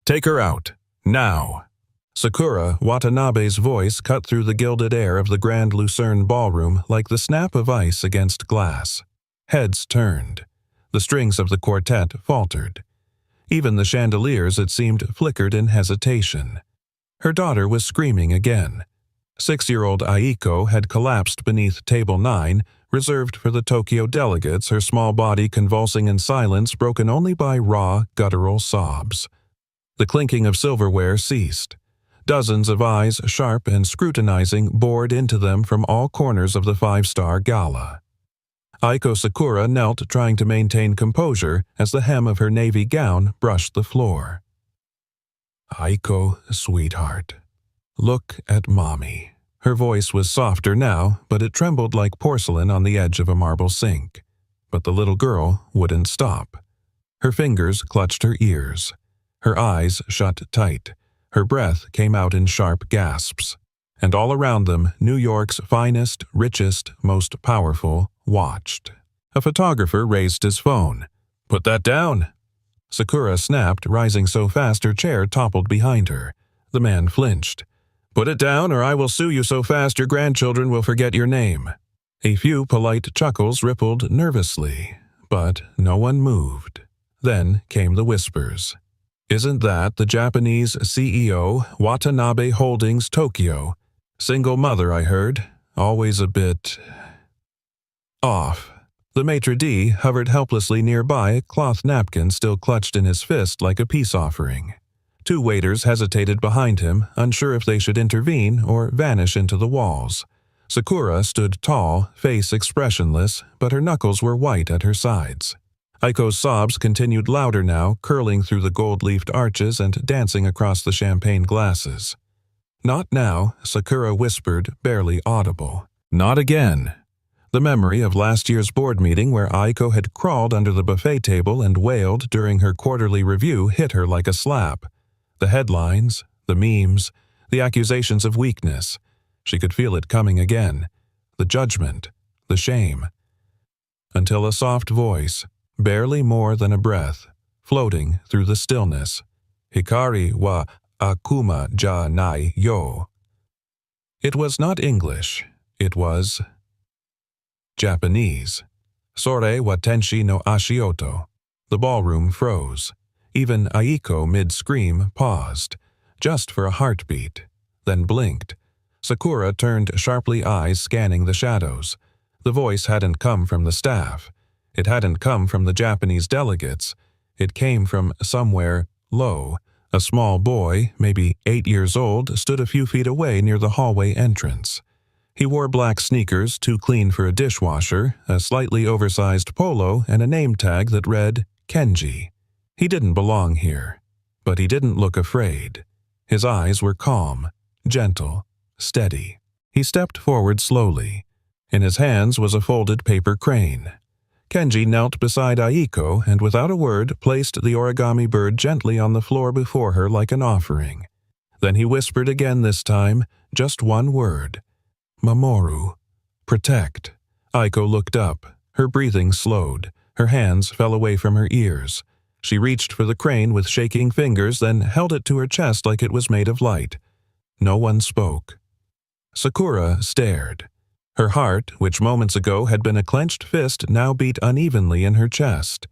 Take her out. Now." Sakura Watanabe's voice cut through the gilded air of the Grand Lucerne ballroom like the snap of ice against glass. Heads turned. The strings of the quartet faltered. Even the chandeliers, it seemed, flickered in hesitation. Her daughter was screaming again. 6-year-old Aiko had collapsed beneath Table 9, reserved for the Tokyo delegates, her small body convulsing in silence broken only by raw, guttural sobs. The clinking of silverware ceased. Dozens of eyes, sharp and scrutinizing, bored into them from all corners of the 5-star gala. Aiko Sakura knelt, trying to maintain composure as the hem of her navy gown brushed the floor. "Aiko, sweetheart, look at Mommy." Her voice was softer now, but it trembled like porcelain on the edge of a marble sink. But the little girl wouldn't stop. Her fingers clutched her ears. Her eyes shut tight. Her breath came out in sharp gasps. And all around them, New York's finest, richest, most powerful, watched. A photographer raised his phone. "Put that down!" Sakura snapped, rising so fast her chair toppled behind her. The man flinched. "Put it down, or I will sue you so fast your grandchildren will forget your name." A few polite chuckles rippled nervously, but no one moved. Then came the whispers. "Isn't that the Japanese CEO, Watanabe Holdings, Tokyo? Single mother, I heard. Always a bit off." The maitre d' hovered helplessly nearby, a cloth napkin still clutched in his fist like a peace offering. 2 waiters hesitated behind him, unsure if they should intervene or vanish into the walls. Sakura stood tall, face expressionless, but her knuckles were white at her sides. Aiko's sobs continued louder now, curling through the gold-leafed arches and dancing across the champagne glasses. "Not now," Sakura whispered, barely audible. "Not again." The memory of last year's board meeting where Aiko had crawled under the buffet table and wailed during her quarterly review hit her like a slap. The headlines, the memes, the accusations of weakness. She could feel it coming again. The judgment, the shame. Until a soft voice, barely more than a breath, floating through the stillness. "Hikari wa akuma ja nai yo." It was not English. It was Japanese. "Sore wa tenshi no ashioto." The ballroom froze. Even Aiko, mid-scream, paused, just for a heartbeat, then blinked. Sakura turned sharply, eyes scanning the shadows. The voice hadn't come from the staff. It hadn't come from the Japanese delegates. It came from somewhere low. A small boy, maybe 8 years old, stood a few feet away near the hallway entrance. He wore black sneakers, too clean for a dishwasher, a slightly oversized polo, and a name tag that read Kenji. He didn't belong here, but he didn't look afraid. His eyes were calm, gentle, steady. He stepped forward slowly. In his hands was a folded paper crane. Kenji knelt beside Aiko and without a word placed the origami bird gently on the floor before her like an offering. Then he whispered again this time, just one word. "Mamoru. Protect." Aiko looked up. Her breathing slowed. Her hands fell away from her ears. She reached for the crane with shaking fingers, then held it to her chest like it was made of light. No one spoke. Sakura stared. Her heart, which moments ago had been a clenched fist, now beat unevenly in her chest.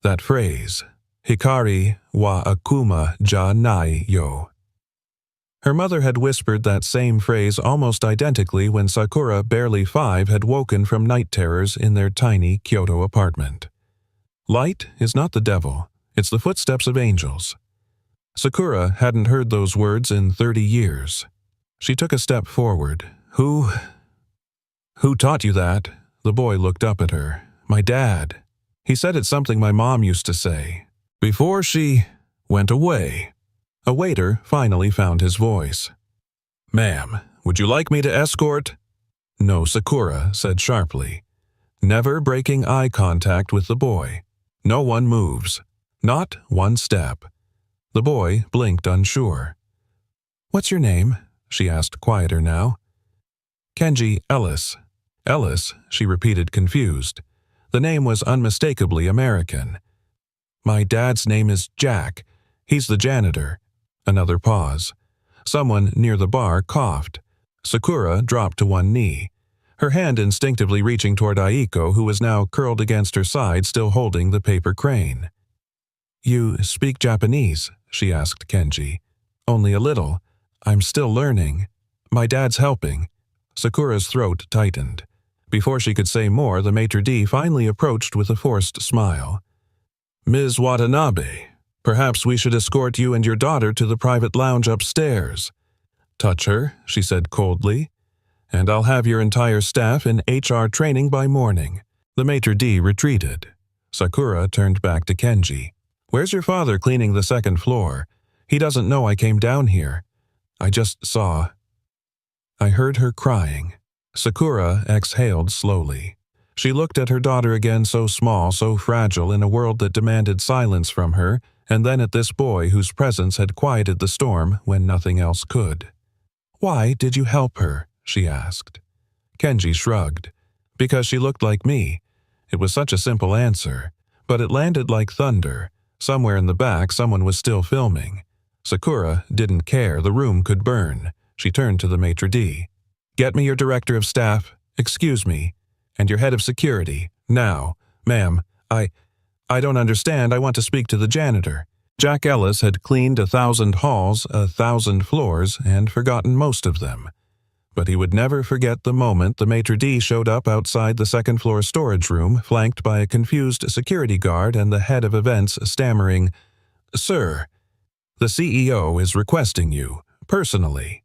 That phrase, "Hikari wa akuma ja nai yo." Her mother had whispered that same phrase almost identically when Sakura, barely 5, had woken from night terrors in their tiny Kyoto apartment. Light is not the devil, it's the footsteps of angels. Sakura hadn't heard those words in 30 years. She took a step forward. Who taught you that?" The boy looked up at her. "My dad. He said it's something my mom used to say. Before she went away." A waiter finally found his voice. "Ma'am, would you like me to escort?" "No," Sakura said sharply, never breaking eye contact with the boy. "No one moves. Not one step." The boy blinked unsure. "What's your name?" she asked, quieter now. "Kenji Ellis." "Ellis," she repeated, confused. The name was unmistakably American. "My dad's name is Jack. He's the janitor. Another pause. Someone near the bar coughed. Sakura dropped to one knee, her hand instinctively reaching toward Aiko, who was now curled against her side, still holding the paper crane. "You speak Japanese?" she asked Kenji. "Only a little. I'm still learning. My dad's helping." Sakura's throat tightened. Before she could say more, the maitre d' finally approached with a forced smile. "Ms. Watanabe, perhaps we should escort you and your daughter to the private lounge upstairs." "Touch her," she said coldly, "and I'll have your entire staff in HR training by morning." The maitre d' retreated. Sakura turned back to Kenji. "Where's your father cleaning the second floor? He doesn't know I came down here. I just saw." I heard her crying. Sakura exhaled slowly. She looked at her daughter again, so small, so fragile in a world that demanded silence from her, and then at this boy whose presence had quieted the storm when nothing else could. "Why did you help her?" she asked. Kenji shrugged. "Because she looked like me." It was such a simple answer, but it landed like thunder. Somewhere in the back, someone was still filming. Sakura didn't care. The room could burn. She turned to the maitre d'. "Get me your director of staff, excuse me, and your head of security, now. Ma'am, I don't understand. I want to speak to the janitor." Jack Ellis had cleaned 1,000 halls, 1,000 floors, and forgotten most of them. But he would never forget the moment the maitre d' showed up outside the second-floor storage room, flanked by a confused security guard and the head of events stammering, "Sir, the CEO is requesting you, personally."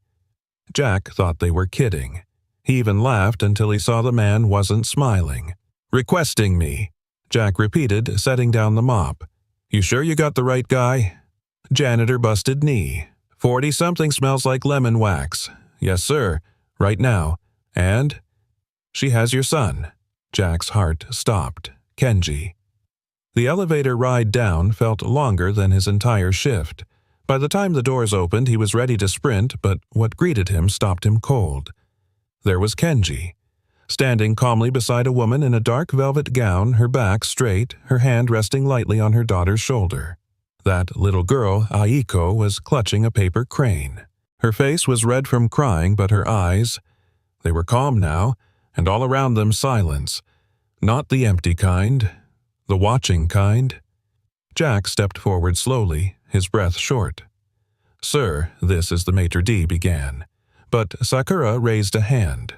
Jack thought they were kidding. He even laughed until he saw the man wasn't smiling. "Requesting me," Jack repeated, setting down the mop. "You sure you got the right guy?" Janitor busted knee. 40-something smells like lemon wax. "Yes, sir. Right now. And?" "She has your son." Jack's heart stopped. Kenji. The elevator ride down felt longer than his entire shift. By the time the doors opened, he was ready to sprint, but what greeted him stopped him cold. There was Kenji, standing calmly beside a woman in a dark velvet gown, her back straight, her hand resting lightly on her daughter's shoulder. That little girl, Aiko, was clutching a paper crane. Her face was red from crying, but her eyes, they were calm now, and all around them silence. Not the empty kind, the watching kind. Jack stepped forward slowly, his breath short. "Sir, this is the maitre d' began. But Sakura raised a hand.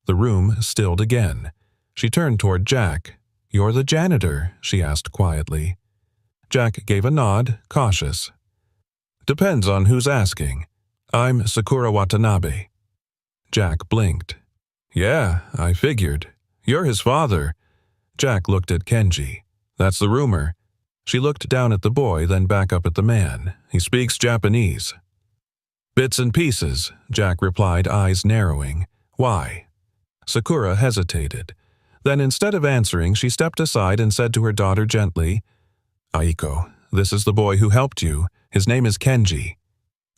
The room stilled again. She turned toward Jack. "You're the janitor?" she asked quietly. Jack gave a nod, cautious. "Depends on who's asking. I'm Sakura Watanabe." Jack blinked. "Yeah, I figured. You're his father." Jack looked at Kenji. "That's the rumor." She looked down at the boy, then back up at the man. "He speaks Japanese." "Bits and pieces," Jack replied, eyes narrowing. "Why?" Sakura hesitated. Then instead of answering, she stepped aside and said to her daughter gently, "Aiko, this is the boy who helped you. His name is Kenji."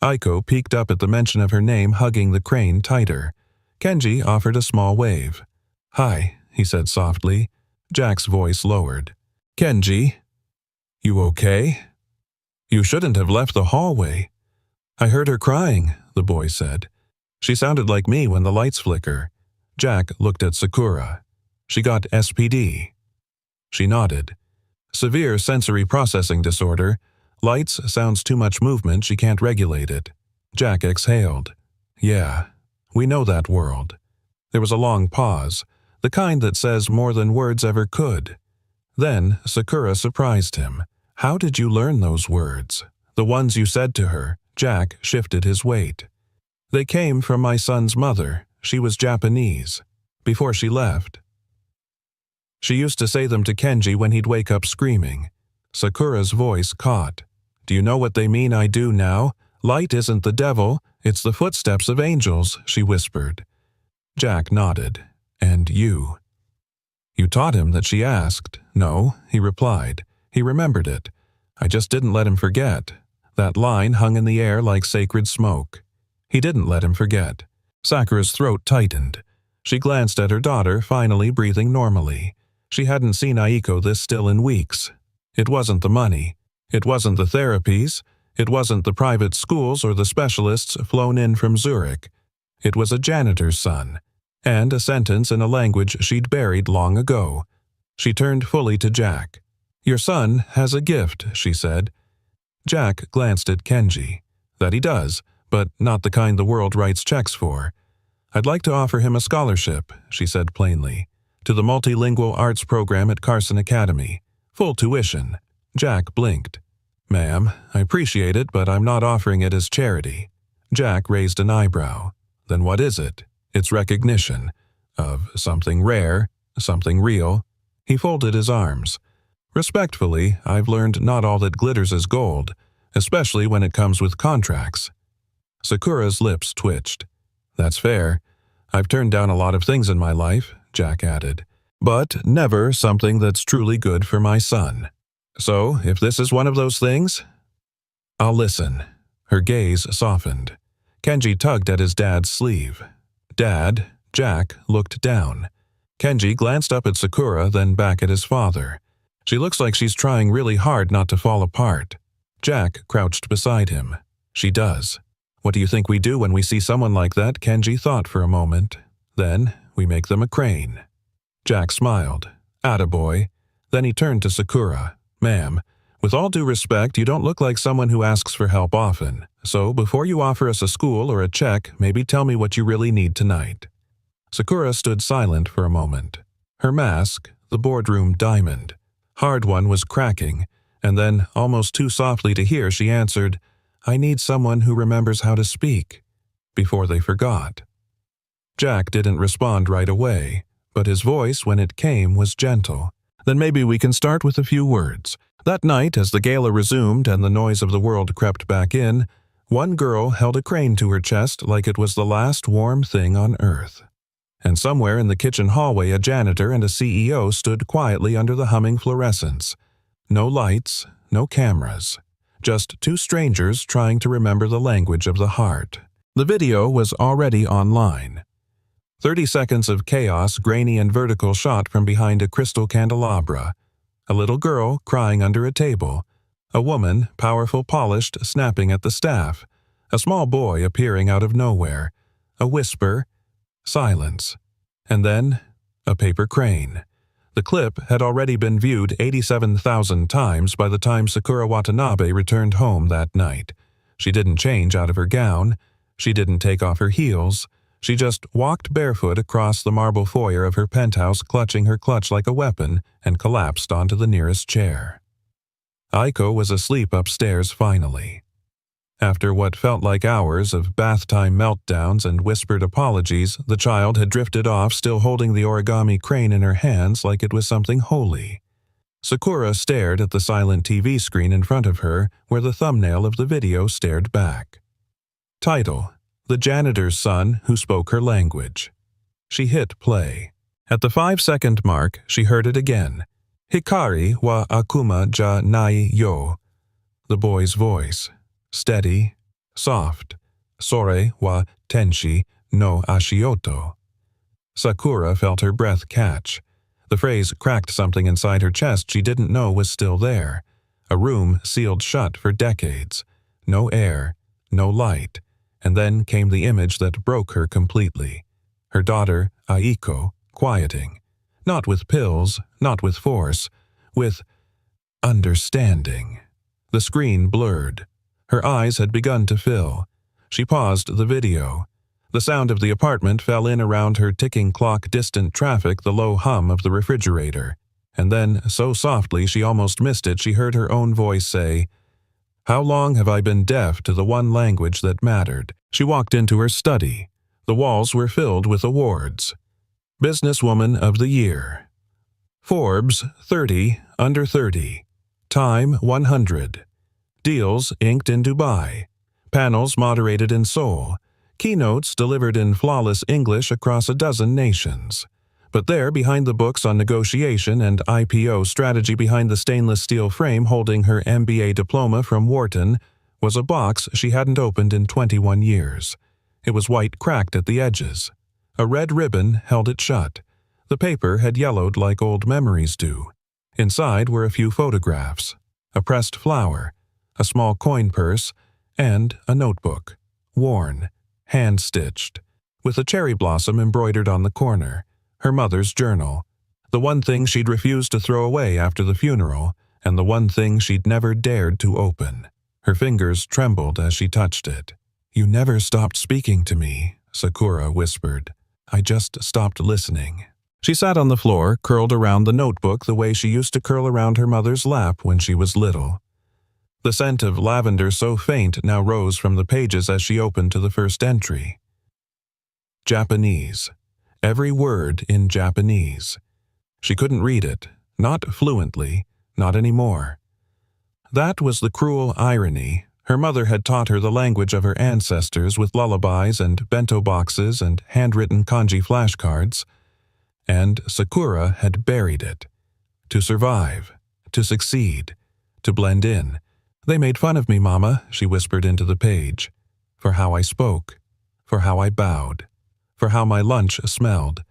Aiko peeked up at the mention of her name, hugging the crane tighter. Kenji offered a small wave. "Hi," he said softly. Jack's voice lowered. "Kenji, you okay? You shouldn't have left the hallway." "I heard her crying," the boy said. "She sounded like me when the lights flicker." Jack looked at Sakura. "She got SPD." She nodded. "Severe sensory processing disorder. Lights sounds too much movement, she can't regulate it." Jack exhaled. "Yeah, we know that world." There was a long pause, the kind that says more than words ever could. Then Sakura surprised him. "How did you learn those words? The ones you said to her?" Jack shifted his weight. "They came from my son's mother. She was Japanese. Before she left. She used to say them to Kenji when he'd wake up screaming." Sakura's voice caught. "Do you know what they mean? I do now. Light isn't the devil, it's the footsteps of angels," she whispered. Jack nodded. "And you?" "You taught him that?" she asked. "No," he replied. He remembered it. "I just didn't let him forget." That line hung in the air like sacred smoke. He didn't let him forget. Sakura's throat tightened. She glanced at her daughter, finally breathing normally. She hadn't seen Aiko this still in weeks. It wasn't the money. It wasn't the therapies. It wasn't the private schools or the specialists flown in from Zurich. It was a janitor's son, and a sentence in a language she'd buried long ago. She turned fully to Jack. "Your son has a gift," she said. Jack glanced at Kenji. "That he does, but not the kind the world writes checks for. I'd like to offer him a scholarship," she said plainly, "to the multilingual arts program at Carson Academy. Full tuition." Jack blinked. "Ma'am, I appreciate it, but I'm not offering it as charity." Jack raised an eyebrow. "Then what is it?" "It's recognition. Of something rare, something real." He folded his arms. "Respectfully, I've learned not all that glitters is gold, especially when it comes with contracts." Sakura's lips twitched. "That's fair. I've turned down a lot of things in my life," Jack added, "but never something that's truly good for my son. So, if this is one of those things, I'll listen." Her gaze softened. Kenji tugged at his dad's sleeve. "Dad," Jack looked down. Kenji glanced up at Sakura, then back at his father. "She looks like she's trying really hard not to fall apart." Jack crouched beside him. "She does." "What do you think we do when we see someone like that?" Kenji thought for a moment. "Then we make them a crane." Jack smiled. "Attaboy." Then he turned to Sakura. "Ma'am, with all due respect, you don't look like someone who asks for help often. So before you offer us a school or a check, maybe tell me what you really need tonight." Sakura stood silent for a moment. Her mask, the boardroom diamond, hard one, was cracking, and then, almost too softly to hear, she answered, "I need someone who remembers how to speak," before they forgot. Jack didn't respond right away, but his voice, when it came, was gentle. "Then maybe we can start with a few words." That night, as the gala resumed and the noise of the world crept back in, one girl held a crane to her chest like it was the last warm thing on earth. And somewhere in the kitchen hallway, a janitor and a CEO stood quietly under the humming fluorescents. No lights, no cameras. Just two strangers trying to remember the language of the heart. The video was already online. 30 seconds of chaos, grainy and vertical, shot from behind a crystal candelabra. A little girl crying under a table. A woman, powerful, polished, snapping at the staff. A small boy appearing out of nowhere. A whisper. Silence. And then, a paper crane. The clip had already been viewed 87,000 times by the time Sakura Watanabe returned home that night. She didn't change out of her gown. She didn't take off her heels. She just walked barefoot across the marble foyer of her penthouse, clutching her clutch like a weapon, and collapsed onto the nearest chair. Aiko was asleep upstairs finally. After what felt like hours of bath-time meltdowns and whispered apologies, the child had drifted off, still holding the origami crane in her hands like it was something holy. Sakura stared at the silent TV screen in front of her, where the thumbnail of the video stared back. Title: The Janitor's Son Who Spoke Her Language. She hit play. At the 5-second mark, she heard it again. "Hikari wa akuma ja nai yo." The boy's voice. Steady, soft. "Sore wa tenshi no ashioto." Sakura felt her breath catch. The phrase cracked something inside her chest she didn't know was still there. A room sealed shut for decades. No air, no light. And then came the image that broke her completely. Her daughter, Aiko, quieting. Not with pills, not with force, with understanding. The screen blurred. Her eyes had begun to fill. She paused the video. The sound of the apartment fell in around her ticking clock, distant traffic, the low hum of the refrigerator. And then, so softly she almost missed it, she heard her own voice say, "How long have I been deaf to the one language that mattered?" She walked into her study. The walls were filled with awards. Businesswoman of the Year. Forbes 30 under 30. Time 100. Deals inked in Dubai. Panels moderated in Seoul. Keynotes delivered in flawless English across a dozen nations. But there, behind the books on negotiation and IPO strategy, behind the stainless steel frame holding her MBA diploma from Wharton, was a box she hadn't opened in 21 years. It was white, cracked at the edges. A red ribbon held it shut. The paper had yellowed like old memories do. Inside were a few photographs. A pressed flower. a small coin purse, and a notebook, worn, hand-stitched, with a cherry blossom embroidered on the corner, her mother's journal, the one thing she'd refused to throw away after the funeral, and the one thing she'd never dared to open. Her fingers trembled as she touched it. "You never stopped speaking to me," Sakura whispered. "I just stopped listening." She sat on the floor, curled around the notebook the way she used to curl around her mother's lap when she was little. The scent of lavender so faint now rose from the pages as she opened to the first entry. Japanese. Every word in Japanese. She couldn't read it, not fluently, not anymore. That was the cruel irony. Her mother had taught her the language of her ancestors with lullabies and bento boxes and handwritten kanji flashcards, and Sakura had buried it. To survive, to succeed, to blend in. "They made fun of me, Mama," she whispered into the page, "for how I spoke, for how I bowed, for how my lunch smelled.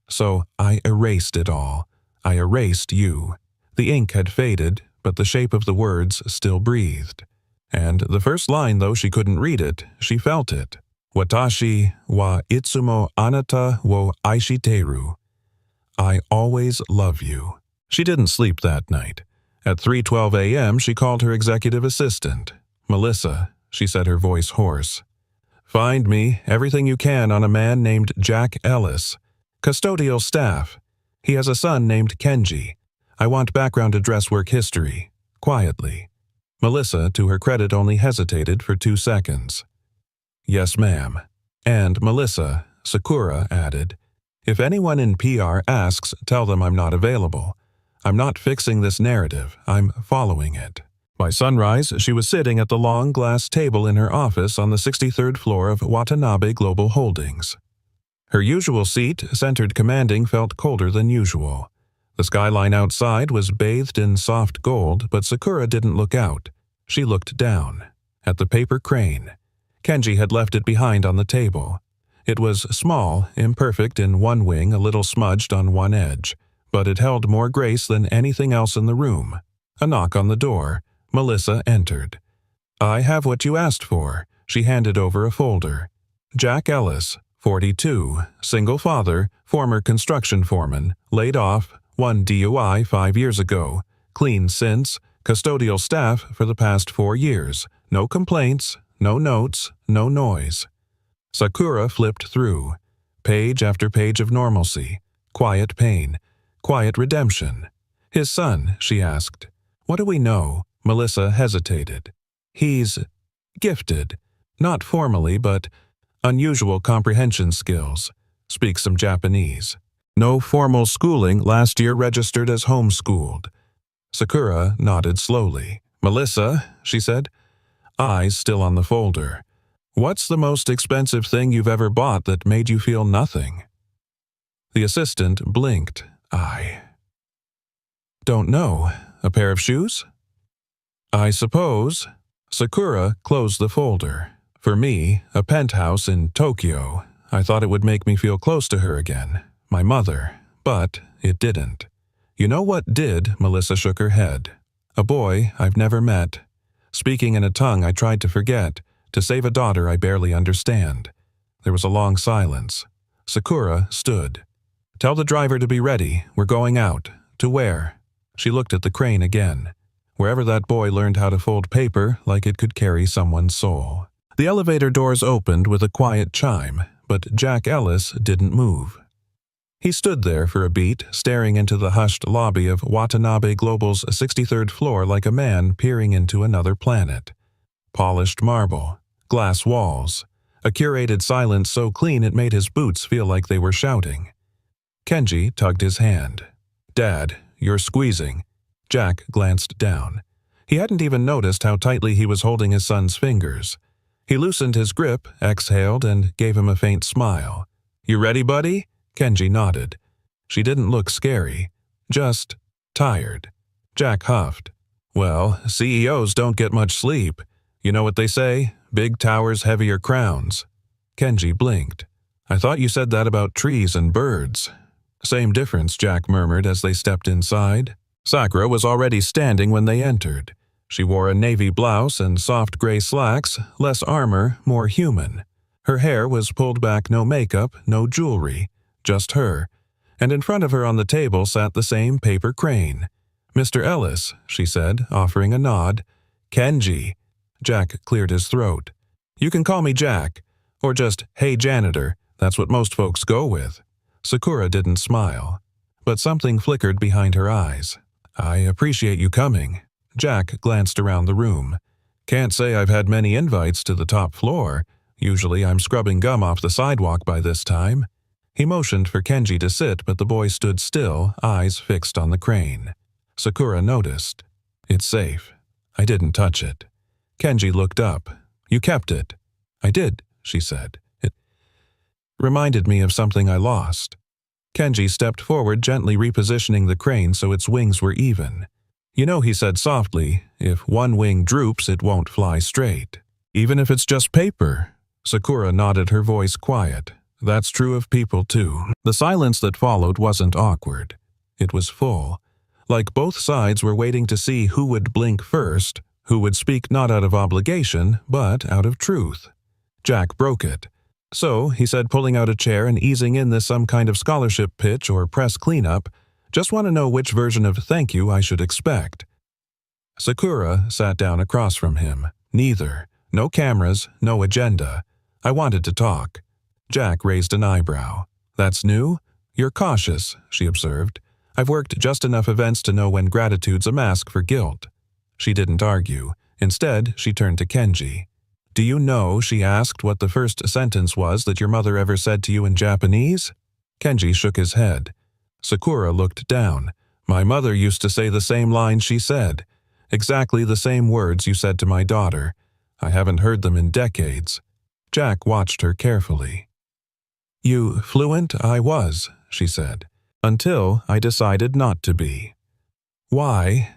So I erased it all. I erased you." The ink had faded, but the shape of the words still breathed. And the first line, though she couldn't read it, she felt it. "Watashi wa itsumo anata wo aishiteru." I always love you. She didn't sleep that night. At 3:12 a.m., she called her executive assistant. "Melissa," she said, her voice hoarse. "Find me everything you can on a man named Jack Ellis. Custodial staff. He has a son named Kenji. I want background address work history. Quietly." Melissa, to her credit, only hesitated for 2 seconds. "Yes, ma'am." And Melissa, Sakura added, "If anyone in PR asks, tell them I'm not available. I'm not fixing this narrative, I'm following it." By sunrise, she was sitting at the long glass table in her office on the 63rd floor of Watanabe Global Holdings. Her usual seat, centered commanding, felt colder than usual. The skyline outside was bathed in soft gold, but Sakura didn't look out. She looked down, at the paper crane. Kenji had left it behind on the table. It was small, imperfect in one wing, a little smudged on one edge, but it held more grace than anything else in the room. A knock on the door. Melissa entered. "I have what you asked for." She handed over a folder. "Jack Ellis, 42, single father, former construction foreman, laid off, 1 DUI 5 years ago, clean since, custodial staff for the past 4 years, no complaints, no notes, no noise." Sakura flipped through. Page after page of normalcy, quiet pain, quiet redemption. "His son," she asked. "What do we know?" Melissa hesitated. "He's gifted, not formally, but unusual comprehension skills. Speaks some Japanese. No formal schooling, last year registered as homeschooled." Sakura nodded slowly. "Melissa," she said, eyes still on the folder, "what's the most expensive thing you've ever bought that made you feel nothing?" The assistant blinked. "I don't know. A pair of shoes?" "I suppose." Sakura closed the folder. "For me, a penthouse in Tokyo. I thought it would make me feel close to her again, my mother, but it didn't." "You know what did?" Melissa shook her head. "A boy I've never met. Speaking in a tongue I tried to forget, to save a daughter I barely understand." There was a long silence. Sakura stood. "Tell the driver to be ready. We're going out. To where?" She looked at the crane again. Wherever that boy learned how to fold paper like it could carry someone's soul. The elevator doors opened with a quiet chime, but Jack Ellis didn't move. He stood there for a beat, staring into the hushed lobby of Watanabe Global's 63rd floor like a man peering into another planet. Polished marble, glass walls, a curated silence so clean it made his boots feel like they were shouting. Kenji tugged his hand. "Dad, you're squeezing." Jack glanced down. He hadn't even noticed how tightly he was holding his son's fingers. He loosened his grip, exhaled, and gave him a faint smile. "You ready, buddy?" Kenji nodded. She didn't look scary, just tired. Jack huffed. "Well, CEOs don't get much sleep. You know what they say? Big towers, heavier crowns." Kenji blinked. "I thought you said that about trees and birds." "Same difference," Jack murmured as they stepped inside. Sakura was already standing when they entered. She wore a navy blouse and soft gray slacks, less armor, more human. Her hair was pulled back, no makeup, no jewelry, just her. And in front of her on the table sat the same paper crane. "Mr. Ellis," she said, offering a nod. "Kenji." Jack cleared his throat. "You can call me Jack. Or just, hey janitor, that's what most folks go with." Sakura didn't smile, but something flickered behind her eyes. "I appreciate you coming." Jack glanced around the room. "Can't say I've had many invites to the top floor. Usually I'm scrubbing gum off the sidewalk by this time." He motioned for Kenji to sit, but the boy stood still, eyes fixed on the crane. Sakura noticed. "It's safe. I didn't touch it." Kenji looked up. "You kept it." "I did," she said. "It reminded me of something I lost." Kenji stepped forward, gently repositioning the crane so its wings were even. "You know," he said softly, "if one wing droops, it won't fly straight. Even if it's just paper." Sakura nodded, her voice quiet. "That's true of people, too." The silence that followed wasn't awkward. It was full. Like both sides were waiting to see who would blink first, who would speak not out of obligation, but out of truth. Jack broke it. "So," he said, pulling out a chair and easing in this some kind of scholarship pitch or press cleanup, "just want to know which version of thank you I should expect." Sakura sat down across from him. "Neither. No cameras, no agenda. I wanted to talk." Jack raised an eyebrow. "That's new? You're cautious," she observed. "I've worked just enough events to know when gratitude's a mask for guilt." She didn't argue. Instead, she turned to Kenji. "Do you know," she asked, "what the first sentence was that your mother ever said to you in Japanese?" Kenji shook his head. Sakura looked down. "My mother used to say the same line she said. Exactly the same words you said to my daughter. I haven't heard them in decades." Jack watched her carefully. "You fluent?" "I was," she said, "until I decided not to be." "Why?"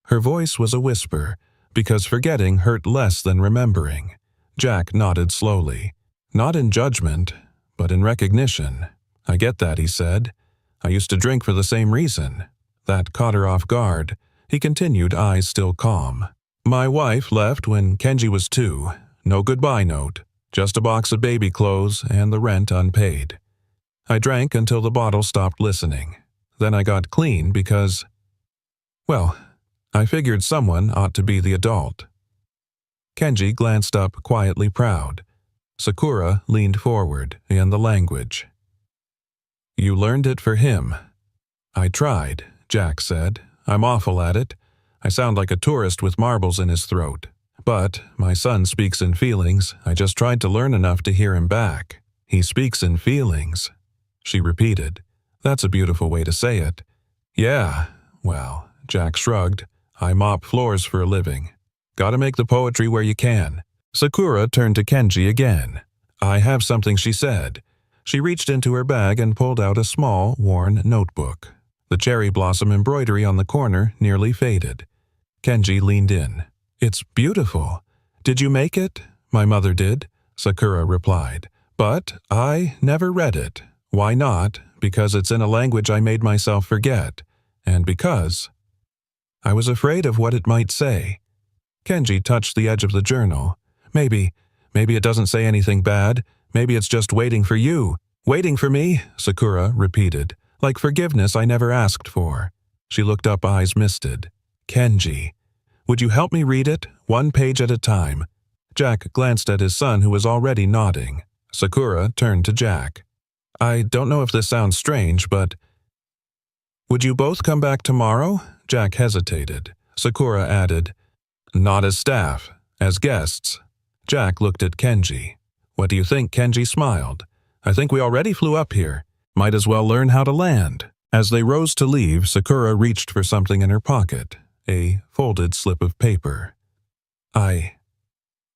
Her voice was a whisper, because forgetting hurt less than remembering. Jack nodded slowly. "Not in judgment, but in recognition." "I get that," he said. "I used to drink for the same reason." That caught her off guard. He continued, eyes still calm. "My wife left when Kenji was 2. No goodbye note. Just a box of baby clothes and the rent unpaid. I drank until the bottle stopped listening. Then I got clean because, well, I figured someone ought to be the adult." Kenji glanced up, quietly proud. Sakura leaned forward, in the language. "You learned it for him." "I tried," Jack said. "I'm awful at it. I sound like a tourist with marbles in his throat. But my son speaks in feelings. I just tried to learn enough to hear him back." "He speaks in feelings," she repeated. "That's a beautiful way to say it." "Yeah, well," Jack shrugged. "I mop floors for a living. Gotta make the poetry where you can." Sakura turned to Kenji again. "I have something," she said. She reached into her bag and pulled out a small, worn notebook. The cherry blossom embroidery on the corner nearly faded. Kenji leaned in. "It's beautiful. Did you make it?" "My mother did," Sakura replied. "But I never read it." "Why not?" "Because it's in a language I made myself forget. And because I was afraid of what it might say." Kenji touched the edge of the journal. Maybe it doesn't say anything bad. Maybe it's just waiting for you." "Waiting for me," Sakura repeated. "Like forgiveness I never asked for." She looked up, eyes misted. "Kenji, would you help me read it, one page at a time?" Jack glanced at his son, who was already nodding. Sakura turned to Jack. "I don't know if this sounds strange, but would you both come back tomorrow?" Jack hesitated. Sakura added, "Not as staff, as guests." Jack looked at Kenji. "What do you think?" Kenji smiled. "I think we already flew up here. Might as well learn how to land." As they rose to leave, Sakura reached for something in her pocket, a folded slip of paper. "I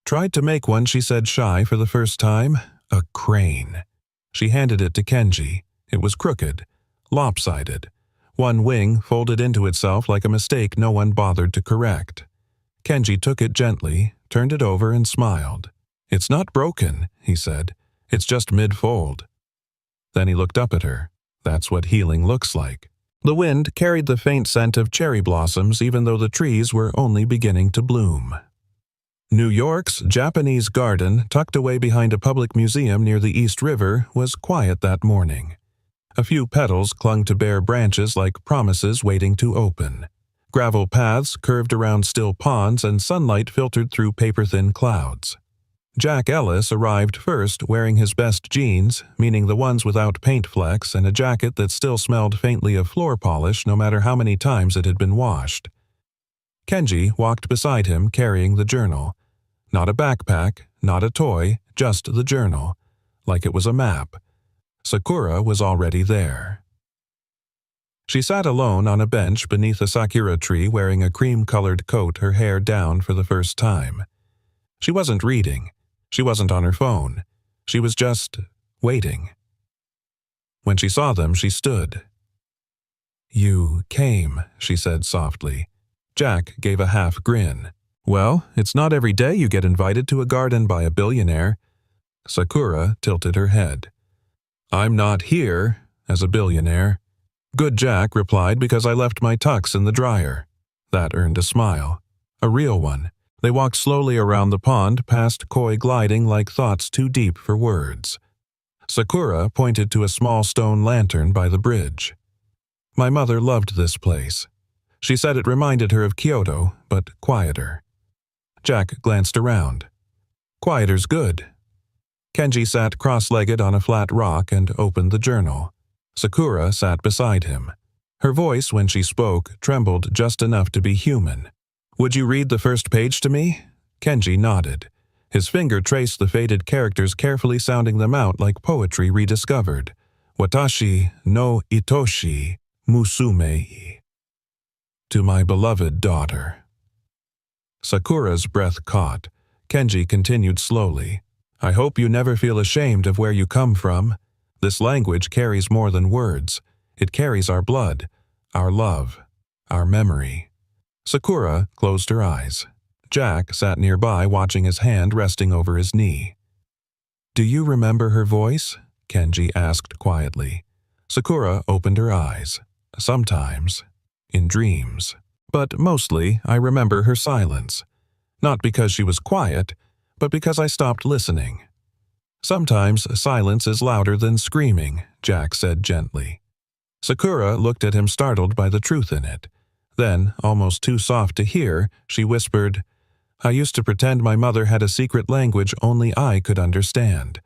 tried to make one," she said, shy for the first time. "A crane." She handed it to Kenji. It was crooked, lopsided. One wing folded into itself like a mistake no one bothered to correct. Kenji took it gently, turned it over, and smiled. "It's not broken," he said. "It's just mid-fold." Then he looked up at her. "That's what healing looks like." The wind carried the faint scent of cherry blossoms even though the trees were only beginning to bloom. New York's Japanese garden, tucked away behind a public museum near the East River, was quiet that morning. A few petals clung to bare branches like promises waiting to open. Gravel paths curved around still ponds and sunlight filtered through paper-thin clouds. Jack Ellis arrived first wearing his best jeans, meaning the ones without paint flecks, and a jacket that still smelled faintly of floor polish no matter how many times it had been washed. Kenji walked beside him carrying the journal. Not a backpack, not a toy, just the journal, like it was a map. Sakura was already there. She sat alone on a bench beneath a sakura tree wearing a cream-colored coat, her hair down for the first time. She wasn't reading. She wasn't on her phone. She was just waiting. When she saw them, she stood. "You came," she said softly. Jack gave a half grin. "Well, it's not every day you get invited to a garden by a billionaire." Sakura tilted her head. "I'm not here as a billionaire." "Good," Jack replied, "because I left my tux in the dryer." That earned a smile. A real one. They walked slowly around the pond, past koi gliding like thoughts too deep for words. Sakura pointed to a small stone lantern by the bridge. "My mother loved this place. She said it reminded her of Kyoto, but quieter." Jack glanced around. "Quieter's good." Kenji sat cross-legged on a flat rock and opened the journal. Sakura sat beside him. Her voice, when she spoke, trembled just enough to be human. "Would you read the first page to me?" Kenji nodded. His finger traced the faded characters, carefully sounding them out like poetry rediscovered. "Watashi no itoshi musume. To my beloved daughter." Sakura's breath caught. Kenji continued slowly. "I hope you never feel ashamed of where you come from. This language carries more than words. It carries our blood, our love, our memory." Sakura closed her eyes. Jack sat nearby, watching his hand resting over his knee. "Do you remember her voice?" Kenji asked quietly. Sakura opened her eyes. "Sometimes. In dreams. But mostly I remember her silence. Not because she was quiet, but because I stopped listening." "Sometimes silence is louder than screaming," Jack said gently. Sakura looked at him, startled by the truth in it. Then, almost too soft to hear, she whispered, "I used to pretend my mother had a secret language only I could understand.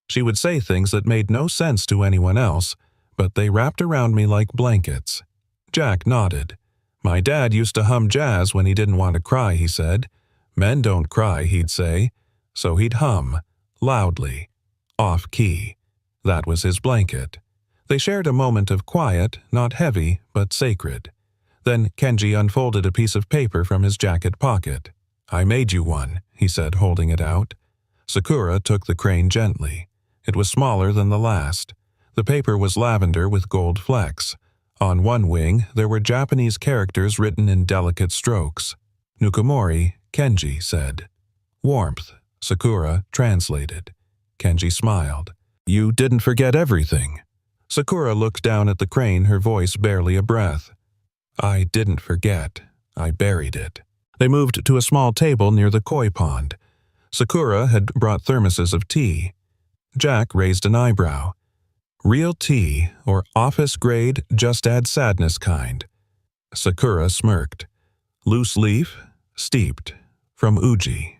She would say things that made no sense to anyone else, but they wrapped around me like blankets." Jack nodded. "My dad used to hum jazz when he didn't want to cry," he said. "Men don't cry," he'd say. So he'd hum, loudly, off-key. That was his blanket. They shared a moment of quiet, not heavy, but sacred. Then Kenji unfolded a piece of paper from his jacket pocket. "I made you one," he said, holding it out. Sakura took the crane gently. It was smaller than the last. The paper was lavender with gold flecks. On one wing, there were Japanese characters written in delicate strokes. "Nukamori," Kenji said. "Warmth," Sakura translated. Kenji smiled. "You didn't forget everything." Sakura looked down at the crane, her voice barely a breath. "I didn't forget. I buried it." They moved to a small table near the koi pond. Sakura had brought thermoses of tea. Jack raised an eyebrow. "Real tea, or office-grade, just-add-sadness kind?" Sakura smirked. "Loose leaf, steeped, from Uji."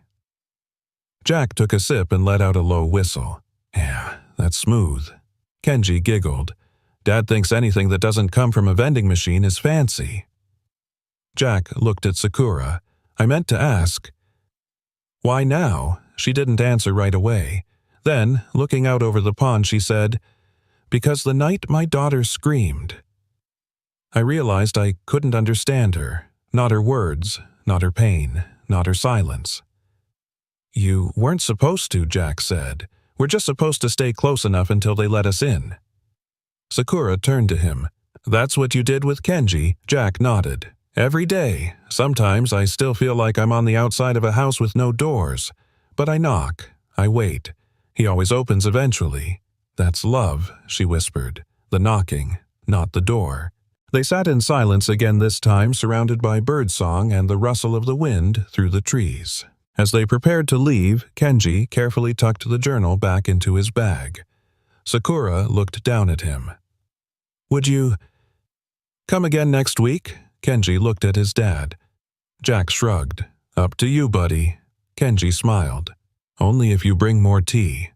Jack took a sip and let out a low whistle. "Yeah, that's smooth." Kenji giggled. "Dad thinks anything that doesn't come from a vending machine is fancy." Jack looked at Sakura. "I meant to ask." "Why now?" She didn't answer right away. Then, looking out over the pond, she said, "Because the night my daughter screamed." I realized I couldn't understand her. Not her words, not her pain, not her silence. "You weren't supposed to," Jack said. "We're just supposed to stay close enough until they let us in." Sakura turned to him. "That's what you did with Kenji?" Jack nodded. "Every day. Sometimes I still feel like I'm on the outside of a house with no doors. But I knock. I wait. He always opens eventually. That's love," she whispered. "The knocking, not the door." They sat in silence again this time, surrounded by birdsong and the rustle of the wind through the trees. As they prepared to leave, Kenji carefully tucked the journal back into his bag. Sakura looked down at him. "Would you come again next week?" Kenji looked at his dad. Jack shrugged. "Up to you, buddy." Kenji smiled. "Only if you bring more tea."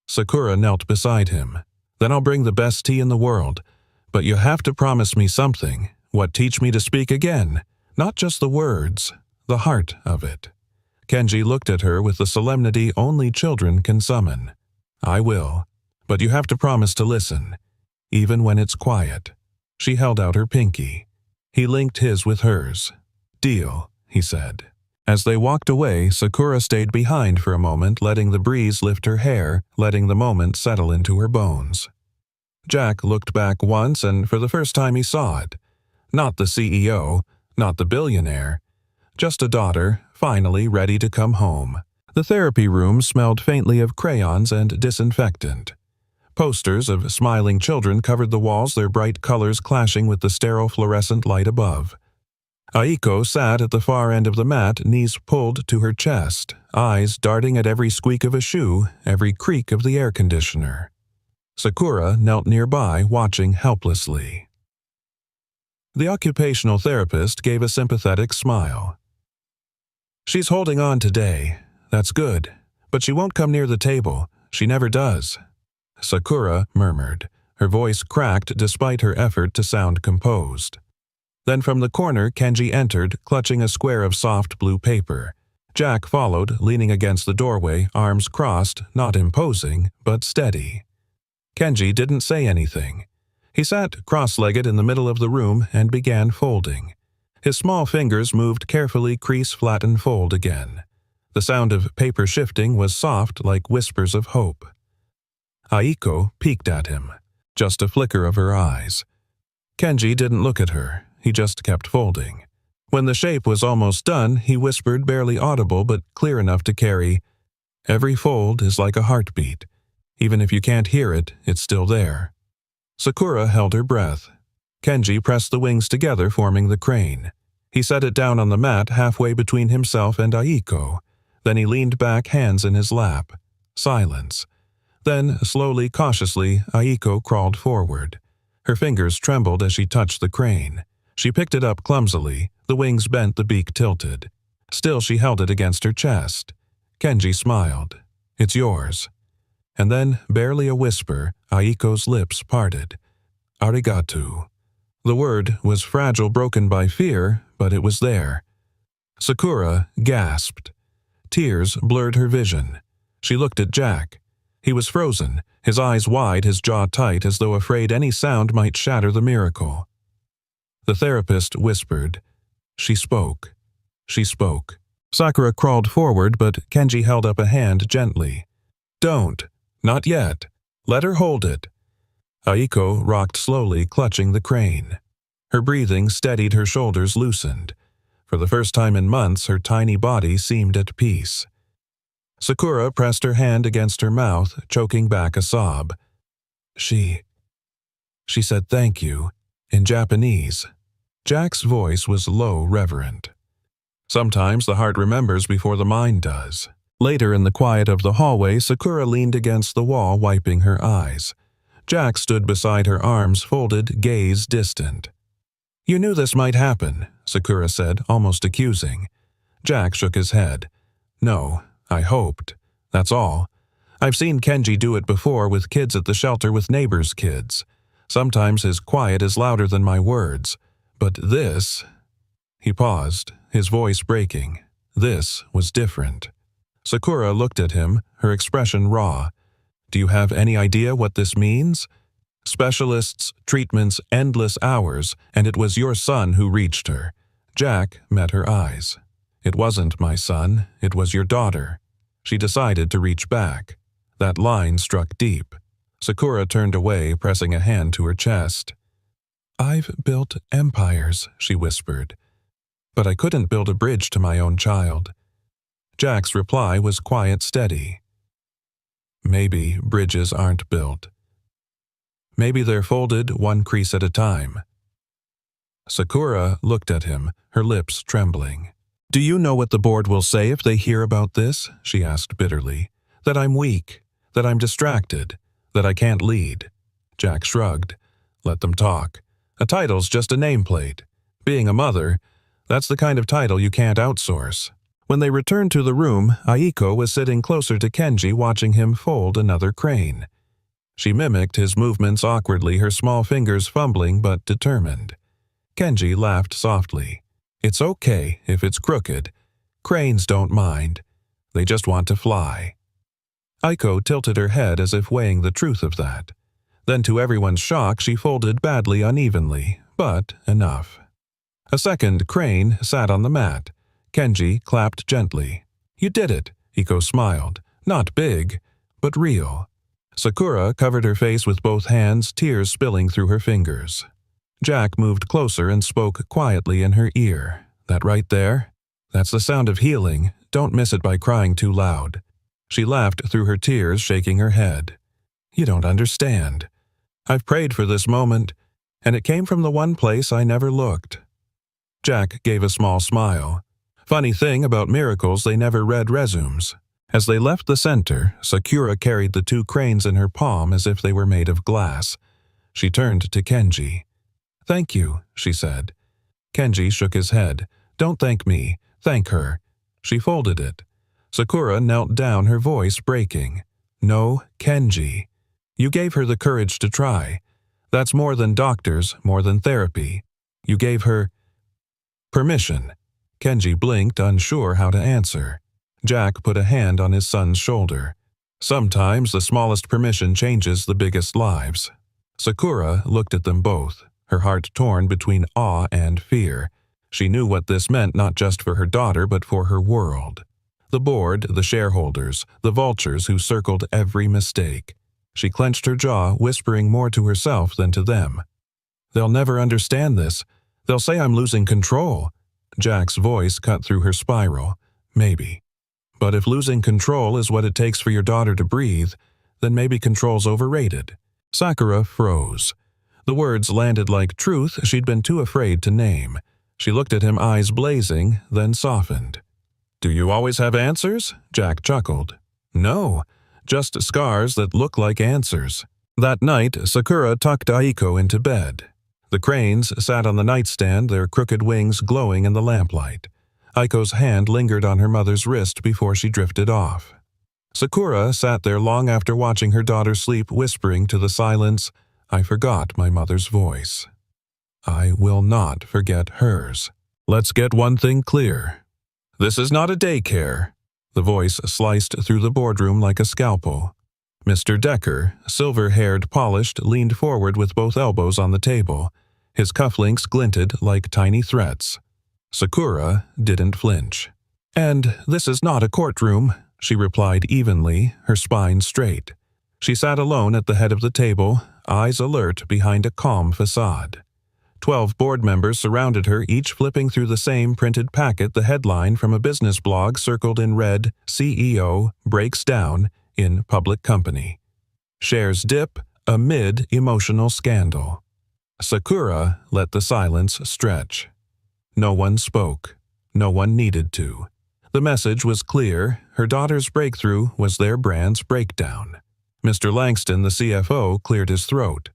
Sakura knelt beside him. "Then I'll bring the best tea in the world. But you have to promise me something. What teach me to speak again? Not just the words, the heart of it." Kenji looked at her with the solemnity only children can summon. "I will. But you have to promise to listen, even when it's quiet." She held out her pinky. He linked his with hers. "Deal," he said. As they walked away, Sakura stayed behind for a moment, letting the breeze lift her hair, letting the moment settle into her bones. Jack looked back once, and for the first time he saw it. Not the CEO, not the billionaire. Just a daughter, finally ready to come home. The therapy room smelled faintly of crayons and disinfectant. Posters of smiling children covered the walls, their bright colors clashing with the sterile fluorescent light above. Aiko sat at the far end of the mat, knees pulled to her chest, eyes darting at every squeak of a shoe, every creak of the air conditioner. Sakura knelt nearby, watching helplessly. The occupational therapist gave a sympathetic smile. "She's holding on today. That's good. But she won't come near the table. She never does." Sakura murmured. Her voice cracked despite her effort to sound composed. Then from the corner Kenji entered, clutching a square of soft blue paper. Jack followed, leaning against the doorway, arms crossed, not imposing, but steady. Kenji didn't say anything. He sat cross-legged in the middle of the room and began folding. His small fingers moved carefully, crease, flatten, fold again. The sound of paper shifting was soft like whispers of hope. Aiko peeked at him. Just a flicker of her eyes. Kenji didn't look at her. He just kept folding. When the shape was almost done, he whispered, barely audible but clear enough to carry, "Every fold is like a heartbeat. Even if you can't hear it, it's still there." Sakura held her breath. Kenji pressed the wings together, forming the crane. He set it down on the mat halfway between himself and Aiko. Then he leaned back, hands in his lap. Silence. Then, slowly, cautiously, Aiko crawled forward. Her fingers trembled as she touched the crane. She picked it up clumsily, the wings bent, the beak tilted. Still she held it against her chest. Kenji smiled. "It's yours." And then, barely a whisper, Aiko's lips parted. "Arigato." The word was fragile, broken by fear, but it was there. Sakura gasped. Tears blurred her vision. She looked at Jack. He was frozen, his eyes wide, his jaw tight, as though afraid any sound might shatter the miracle. The therapist whispered. She spoke. She spoke. Sakura crawled forward, but Kenji held up a hand gently. "Don't. Not yet. Let her hold it." Aiko rocked slowly, clutching the crane. Her breathing steadied, her shoulders loosened. For the first time in months, her tiny body seemed at peace. Sakura pressed her hand against her mouth, choking back a sob. She said thank you, in Japanese. Jack's voice was low, reverent. Sometimes the heart remembers before the mind does. Later in the quiet of the hallway, Sakura leaned against the wall, wiping her eyes. Jack stood beside her, arms folded, gaze distant. "You knew this might happen," Sakura said, almost accusing. Jack shook his head. "No, I hoped. That's all. I've seen Kenji do it before with kids at the shelter, with neighbors' kids. Sometimes his quiet is louder than my words. But this—" He paused, his voice breaking. This was different. Sakura looked at him, her expression raw. "Do you have any idea what this means? Specialists, treatments, endless hours, and it was your son who reached her." Jack met her eyes. "It wasn't my son, it was your daughter." She decided to reach back. That line struck deep. Sakura turned away, pressing a hand to her chest. "I've built empires," she whispered. "But I couldn't build a bridge to my own child." Jack's reply was quiet, steady. "Maybe bridges aren't built. Maybe they're folded one crease at a time." Sakura looked at him, her lips trembling. "Do you know what the board will say if they hear about this?" she asked bitterly. "That I'm weak, that I'm distracted, that I can't lead." Jack shrugged. "Let them talk. A title's just a nameplate. Being a mother, that's the kind of title you can't outsource." When they returned to the room, Aiko was sitting closer to Kenji watching him fold another crane. She mimicked his movements awkwardly, her small fingers fumbling but determined. Kenji laughed softly. "It's okay if it's crooked. Cranes don't mind. They just want to fly." Aiko tilted her head as if weighing the truth of that. Then to everyone's shock, she folded badly unevenly, but enough. A second crane sat on the mat. Kenji clapped gently. "You did it," Aiko smiled. "Not big, but real." Sakura covered her face with both hands, tears spilling through her fingers. Jack moved closer and spoke quietly in her ear. "That right there? That's the sound of healing. Don't miss it by crying too loud." She laughed through her tears, shaking her head. "You don't understand. I've prayed for this moment, and it came from the one place I never looked." Jack gave a small smile. Funny thing about miracles, they never read resumes. As they left the center, Sakura carried the two cranes in her palm as if they were made of glass. She turned to Kenji. "Thank you," she said. Kenji shook his head. "Don't thank me. Thank her." She folded it. Sakura knelt down, her voice breaking. "No, Kenji. You gave her the courage to try. That's more than doctors, more than therapy. You gave her permission." Kenji blinked, unsure how to answer. Jack put a hand on his son's shoulder. "Sometimes the smallest permission changes the biggest lives." Sakura looked at them both, her heart torn between awe and fear. She knew what this meant not just for her daughter but for her world. The board, the shareholders, the vultures who circled every mistake. She clenched her jaw, whispering more to herself than to them. "They'll never understand this. They'll say I'm losing control." Jack's voice cut through her spiral. "Maybe. But if losing control is what it takes for your daughter to breathe, then maybe control's overrated." Sakura froze. The words landed like truth she'd been too afraid to name. She looked at him, eyes blazing, then softened. "Do you always have answers?" Jack chuckled. "No, just scars that look like answers." That night, Sakura tucked Aiko into bed. The cranes sat on the nightstand, their crooked wings glowing in the lamplight. Aiko's hand lingered on her mother's wrist before she drifted off. Sakura sat there long after watching her daughter sleep, whispering to the silence, "I forgot my mother's voice. I will not forget hers." "Let's get one thing clear. This is not a daycare." The voice sliced through the boardroom like a scalpel. Mr. Decker, silver-haired, polished, leaned forward with both elbows on the table. His cufflinks glinted like tiny threats. Sakura didn't flinch. "And this is not a courtroom," she replied evenly, her spine straight. She sat alone at the head of the table, eyes alert behind a calm facade. 12 board members surrounded her, each flipping through the same printed packet, the headline from a business blog circled in red, "CEO breaks down in public company. Shares dip amid emotional scandal." Sakura let the silence stretch. No one spoke. No one needed to. The message was clear. Her daughter's breakthrough was their brand's breakdown. Mr. Langston, the CFO, cleared his throat.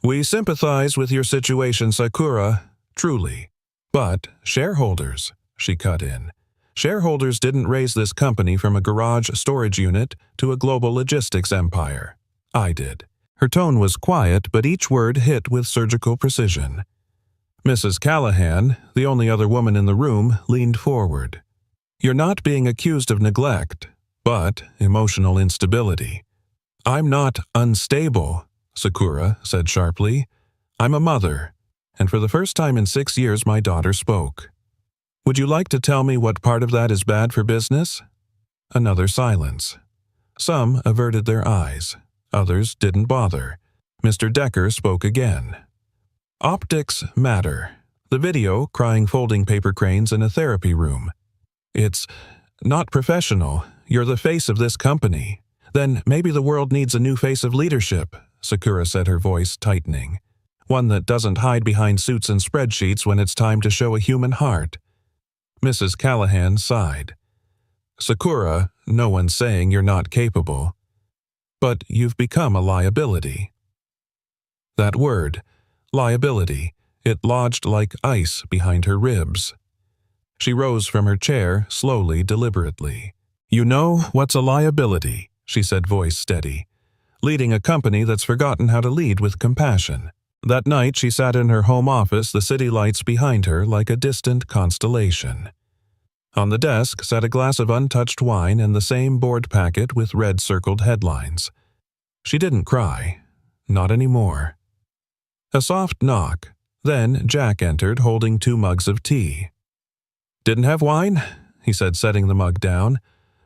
"We sympathize with your situation, Sakura, truly. But shareholders," she cut in. "Shareholders didn't raise this company from a garage storage unit to a global logistics empire. I did." Her tone was quiet, but each word hit with surgical precision. Mrs. Callahan, the only other woman in the room, leaned forward. "You're not being accused of neglect, but emotional instability." "I'm not unstable," Sakura said sharply. "I'm a mother, and for the first time in 6 years my daughter spoke. Would you like to tell me what part of that is bad for business?" Another silence. Some averted their eyes. Others didn't bother. Mr. Decker spoke again. "Optics matter. The video, crying folding paper cranes in a therapy room. It's not professional. You're the face of this company. Then maybe the world needs a new face of leadership," Sakura said, her voice tightening. one that doesn't hide behind suits and spreadsheets when it's time to show a human heart. Mrs. Callahan sighed. Sakura, no one's saying you're not capable. But you've become a liability. That word, liability, it lodged like ice behind her ribs. She rose from her chair, slowly, deliberately. You know what's a liability, she said, voice steady. Leading a company that's forgotten how to lead with compassion. That night she sat in her home office, the city lights behind her like a distant constellation. On the desk sat a glass of untouched wine and the same board packet with red-circled headlines. She didn't cry. Not anymore. A soft knock. Then Jack entered, holding 2 mugs of tea. Didn't have wine? He said, setting the mug down.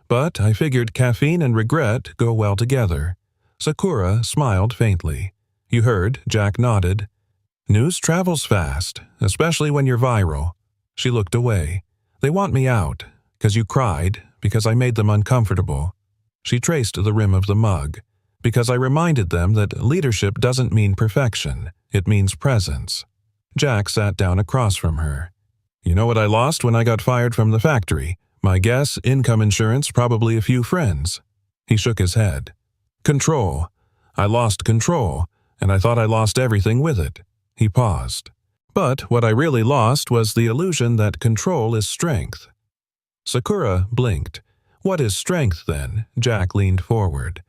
But I figured caffeine and regret go well together. Sakura smiled faintly. You heard, Jack nodded. News travels fast, especially when you're viral. She looked away. They want me out, 'cause you cried, because I made them uncomfortable. She traced the rim of the mug. Because I reminded them that leadership doesn't mean perfection, it means presence. Jack sat down across from her. You know what I lost when I got fired from the factory? My guess, income insurance, probably a few friends. He shook his head. Control. I lost control, and I thought I lost everything with it. He paused. But what I really lost was the illusion that control is strength. Sakura blinked. What is strength, then? Jack leaned forward.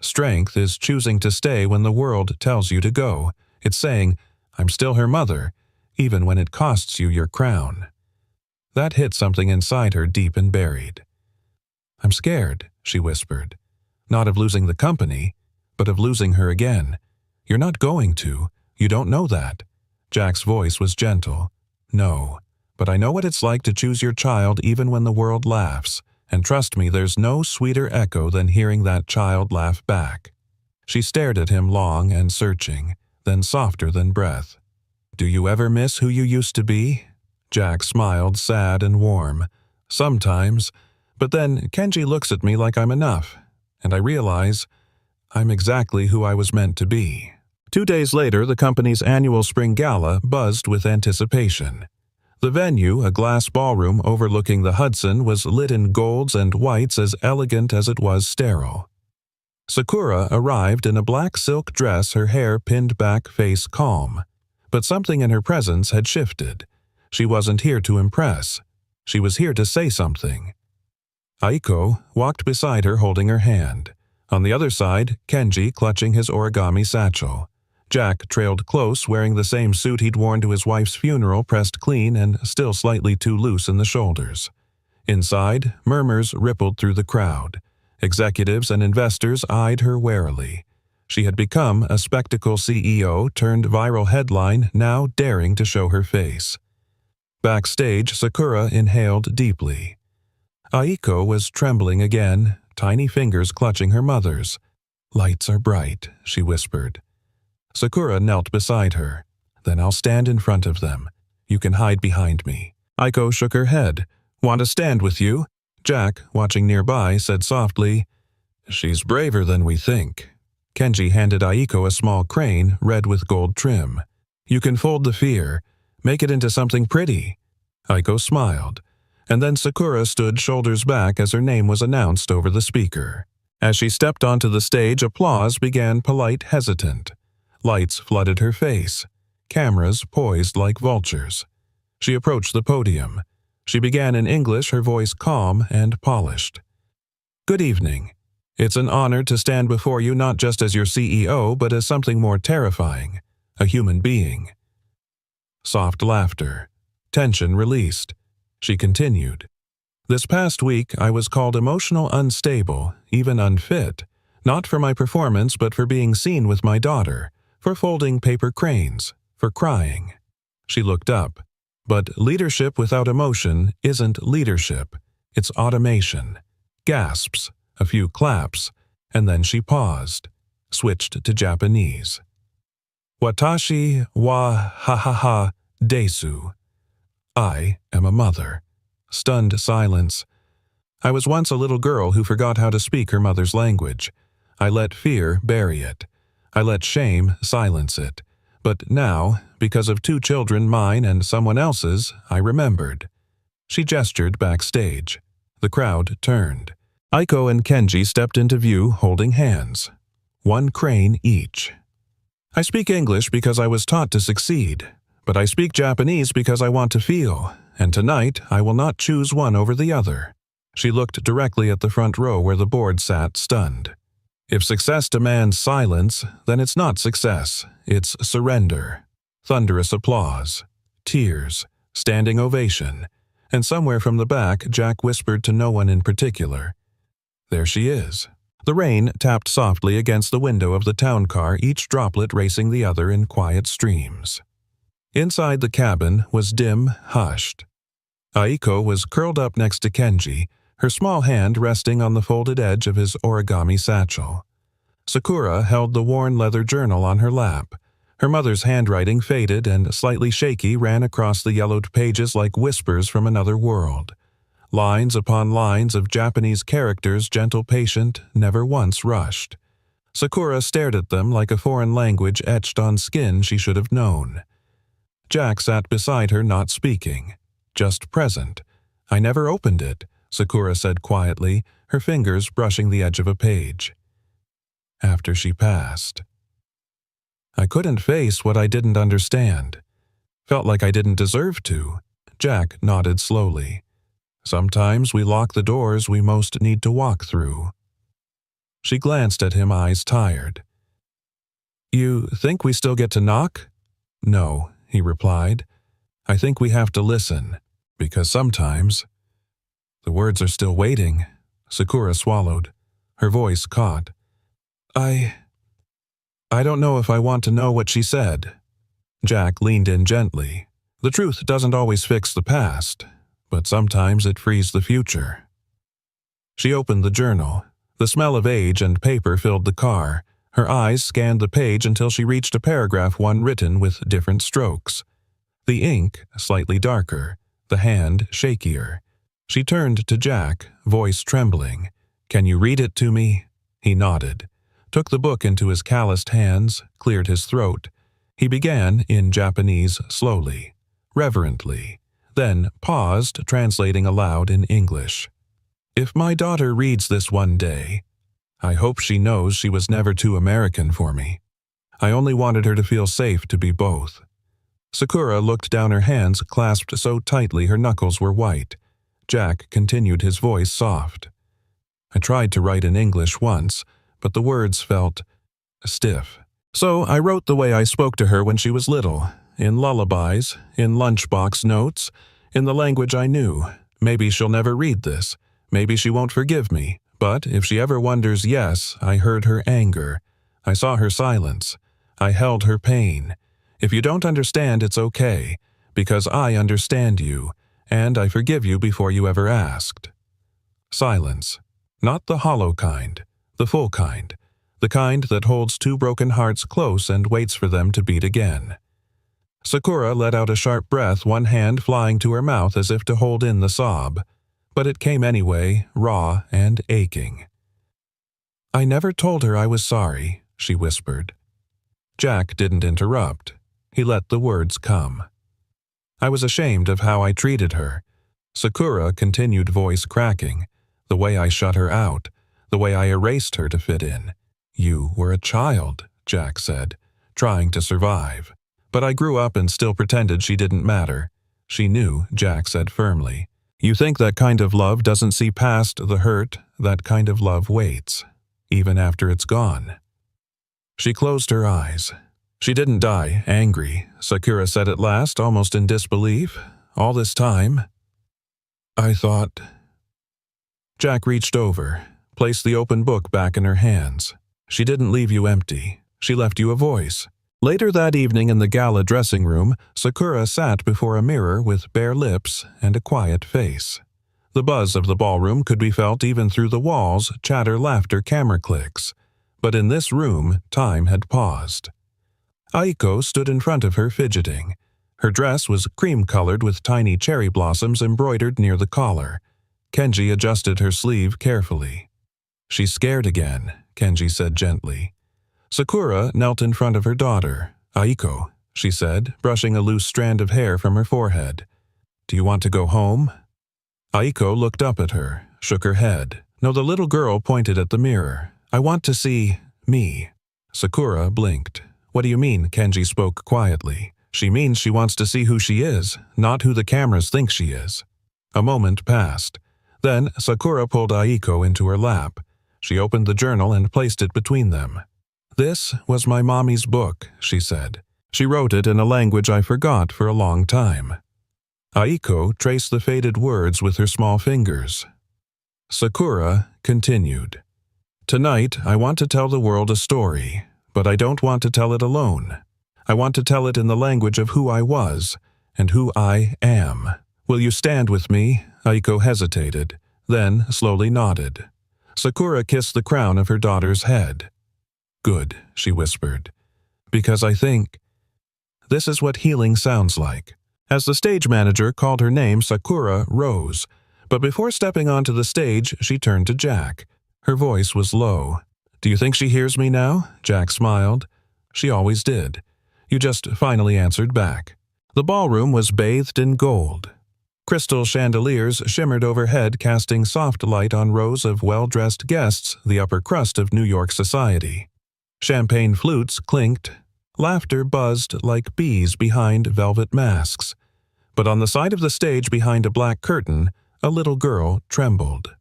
Strength is choosing to stay when the world tells you to go. It's saying, I'm still her mother, even when it costs you your crown. That hit something inside her, deep and buried. I'm scared, she whispered. Not of losing the company, but of losing her again. You're not going to. You don't know that. Jack's voice was gentle. No, but I know what it's like to choose your child even when the world laughs. And trust me, there's no sweeter echo than hearing that child laugh back. She stared at him long and searching, then softer than breath. Do you ever miss who you used to be? Jack smiled, sad and warm. Sometimes, but then Kenji looks at me like I'm enough, and I realize I'm exactly who I was meant to be. 2 days later, the company's annual spring gala buzzed with anticipation. The venue, a glass ballroom overlooking the Hudson, was lit in golds and whites as elegant as it was sterile. Sakura arrived in a black silk dress, her hair pinned back, face calm. But something in her presence had shifted. She wasn't here to impress. She was here to say something. Aiko walked beside her, holding her hand. On the other side, Kenji clutching his origami satchel. Jack trailed close, wearing the same suit he'd worn to his wife's funeral, pressed clean and still slightly too loose in the shoulders. Inside, murmurs rippled through the crowd. Executives and investors eyed her warily. She had become a spectacle CEO turned viral headline, now daring to show her face. Backstage, Sakura inhaled deeply. Aiko was trembling again, tiny fingers clutching her mother's. Lights are bright, she whispered. Sakura knelt beside her. Then I'll stand in front of them. You can hide behind me. Aiko shook her head. Want to stand with you? Jack, watching nearby, said softly, She's braver than we think. Kenji handed Aiko a small crane, red with gold trim. You can fold the fear. Make it into something pretty. Aiko smiled. And then Sakura stood shoulders back as her name was announced over the speaker. As she stepped onto the stage, applause began, polite, hesitant. Lights flooded her face. Cameras poised like vultures. She approached the podium. She began in English, her voice calm and polished. Good evening. It's an honor to stand before you not just as your CEO, but as something more terrifying, a human being. Soft laughter. Tension released. She continued. This past week, I was called emotional unstable, even unfit, not for my performance, but for being seen with my daughter, for folding paper cranes, for crying. She looked up. But leadership without emotion isn't leadership. It's automation. Gasps, a few claps, and then she paused, switched to Japanese. Watashi wa ha desu. I am a mother. Stunned silence. I was once a little girl who forgot how to speak her mother's language. I let fear bury it. I let shame silence it. But now, because of 2 children, mine and someone else's, I remembered. She gestured backstage. The crowd turned. Aiko and Kenji stepped into view holding hands. 1 crane each. I speak English because I was taught to succeed, but I speak Japanese because I want to feel, and tonight I will not choose one over the other. She looked directly at the front row where the board sat, stunned. If success demands silence, then it's not success, it's surrender. Thunderous applause. Tears. Standing ovation. And somewhere from the back, Jack whispered to no one in particular. There she is. The rain tapped softly against the window of the town car, each droplet racing the other in quiet streams. Inside the cabin was dim, hushed. Aiko was curled up next to Kenji, her small hand resting on the folded edge of his origami satchel. Sakura held the worn leather journal on her lap. Her mother's handwriting, faded and slightly shaky, ran across the yellowed pages like whispers from another world. Lines upon lines of Japanese characters, gentle, patient, never once rushed. Sakura stared at them like a foreign language etched on skin she should have known. Jack sat beside her, not speaking, just present. I never opened it, Sakura said quietly, her fingers brushing the edge of a page. After she passed. I couldn't face what I didn't understand. Felt like I didn't deserve to. Jack nodded slowly. Sometimes we lock the doors we most need to walk through. She glanced at him, eyes tired. You think we still get to knock? No, he replied. I think we have to listen, because sometimes... The words are still waiting. Sakura swallowed. Her voice caught. I don't know if I want to know what she said. Jack leaned in gently. The truth doesn't always fix the past, but sometimes it frees the future. She opened the journal. The smell of age and paper filled the car. Her eyes scanned the page until she reached a paragraph, one written with different strokes. The ink slightly darker, the hand shakier. She turned to Jack, voice trembling. Can you read it to me? He nodded, took the book into his calloused hands, cleared his throat. He began in Japanese slowly, reverently, then paused, translating aloud in English. If my daughter reads this one day, I hope she knows she was never too American for me. I only wanted her to feel safe to be both. Sakura looked down, her hands clasped so tightly her knuckles were white. Jack continued, his voice soft. I tried to write in English once, but the words felt stiff. So I wrote the way I spoke to her when she was little, in lullabies, in lunchbox notes, in the language I knew. Maybe she'll never read this. Maybe she won't forgive me. But if she ever wonders, yes, I heard her anger. I saw her silence. I held her pain. If you don't understand, it's okay, because I understand you, and I forgive you before you ever asked. Silence. Not the hollow kind, the full kind, the kind that holds 2 broken hearts close and waits for them to beat again. Sakura let out a sharp breath, one hand flying to her mouth as if to hold in the sob, but it came anyway, raw and aching. I never told her I was sorry, she whispered. Jack didn't interrupt. He let the words come. I was ashamed of how I treated her. Sakura continued, voice cracking. The way I shut her out, the way I erased her to fit in. You were a child, Jack said, trying to survive. But I grew up and still pretended she didn't matter. She knew, Jack said firmly. You think that kind of love doesn't see past the hurt, that kind of love waits, even after it's gone. She closed her eyes. She didn't die angry, Sakura said at last, almost in disbelief. All this time, I thought... Jack reached over, placed the open book back in her hands. She didn't leave you empty. She left you a voice. Later that evening in the gala dressing room, Sakura sat before a mirror with bare lips and a quiet face. The buzz of the ballroom could be felt even through the walls, chatter, laughter, camera clicks. But in this room, time had paused. Aiko stood in front of her, fidgeting. Her dress was cream-colored with tiny cherry blossoms embroidered near the collar. Kenji adjusted her sleeve carefully. She's scared again, Kenji said gently. Sakura knelt in front of her daughter. Aiko, she said, brushing a loose strand of hair from her forehead. Do you want to go home? Aiko looked up at her, shook her head. No, the little girl pointed at the mirror. I want to see me. Sakura blinked. What do you mean? Kenji spoke quietly. She means she wants to see who she is, not who the cameras think she is. A moment passed. Then Sakura pulled Aiko into her lap. She opened the journal and placed it between them. This was my mommy's book, she said. She wrote it in a language I forgot for a long time. Aiko traced the faded words with her small fingers. Sakura continued. Tonight, I want to tell the world a story, but I don't want to tell it alone. I want to tell it in the language of who I was and who I am. Will you stand with me? Aiko hesitated, then slowly nodded. Sakura kissed the crown of her daughter's head. Good, she whispered, because I think this is what healing sounds like. As the stage manager called her name, Sakura rose, but before stepping onto the stage, she turned to Jack. Her voice was low. Do you think she hears me now? Jack smiled. She always did. You just finally answered back. The ballroom was bathed in gold. Crystal chandeliers shimmered overhead, casting soft light on rows of well-dressed guests, the upper crust of New York society. Champagne flutes clinked. Laughter buzzed like bees behind velvet masks. But on the side of the stage behind a black curtain, a little girl trembled.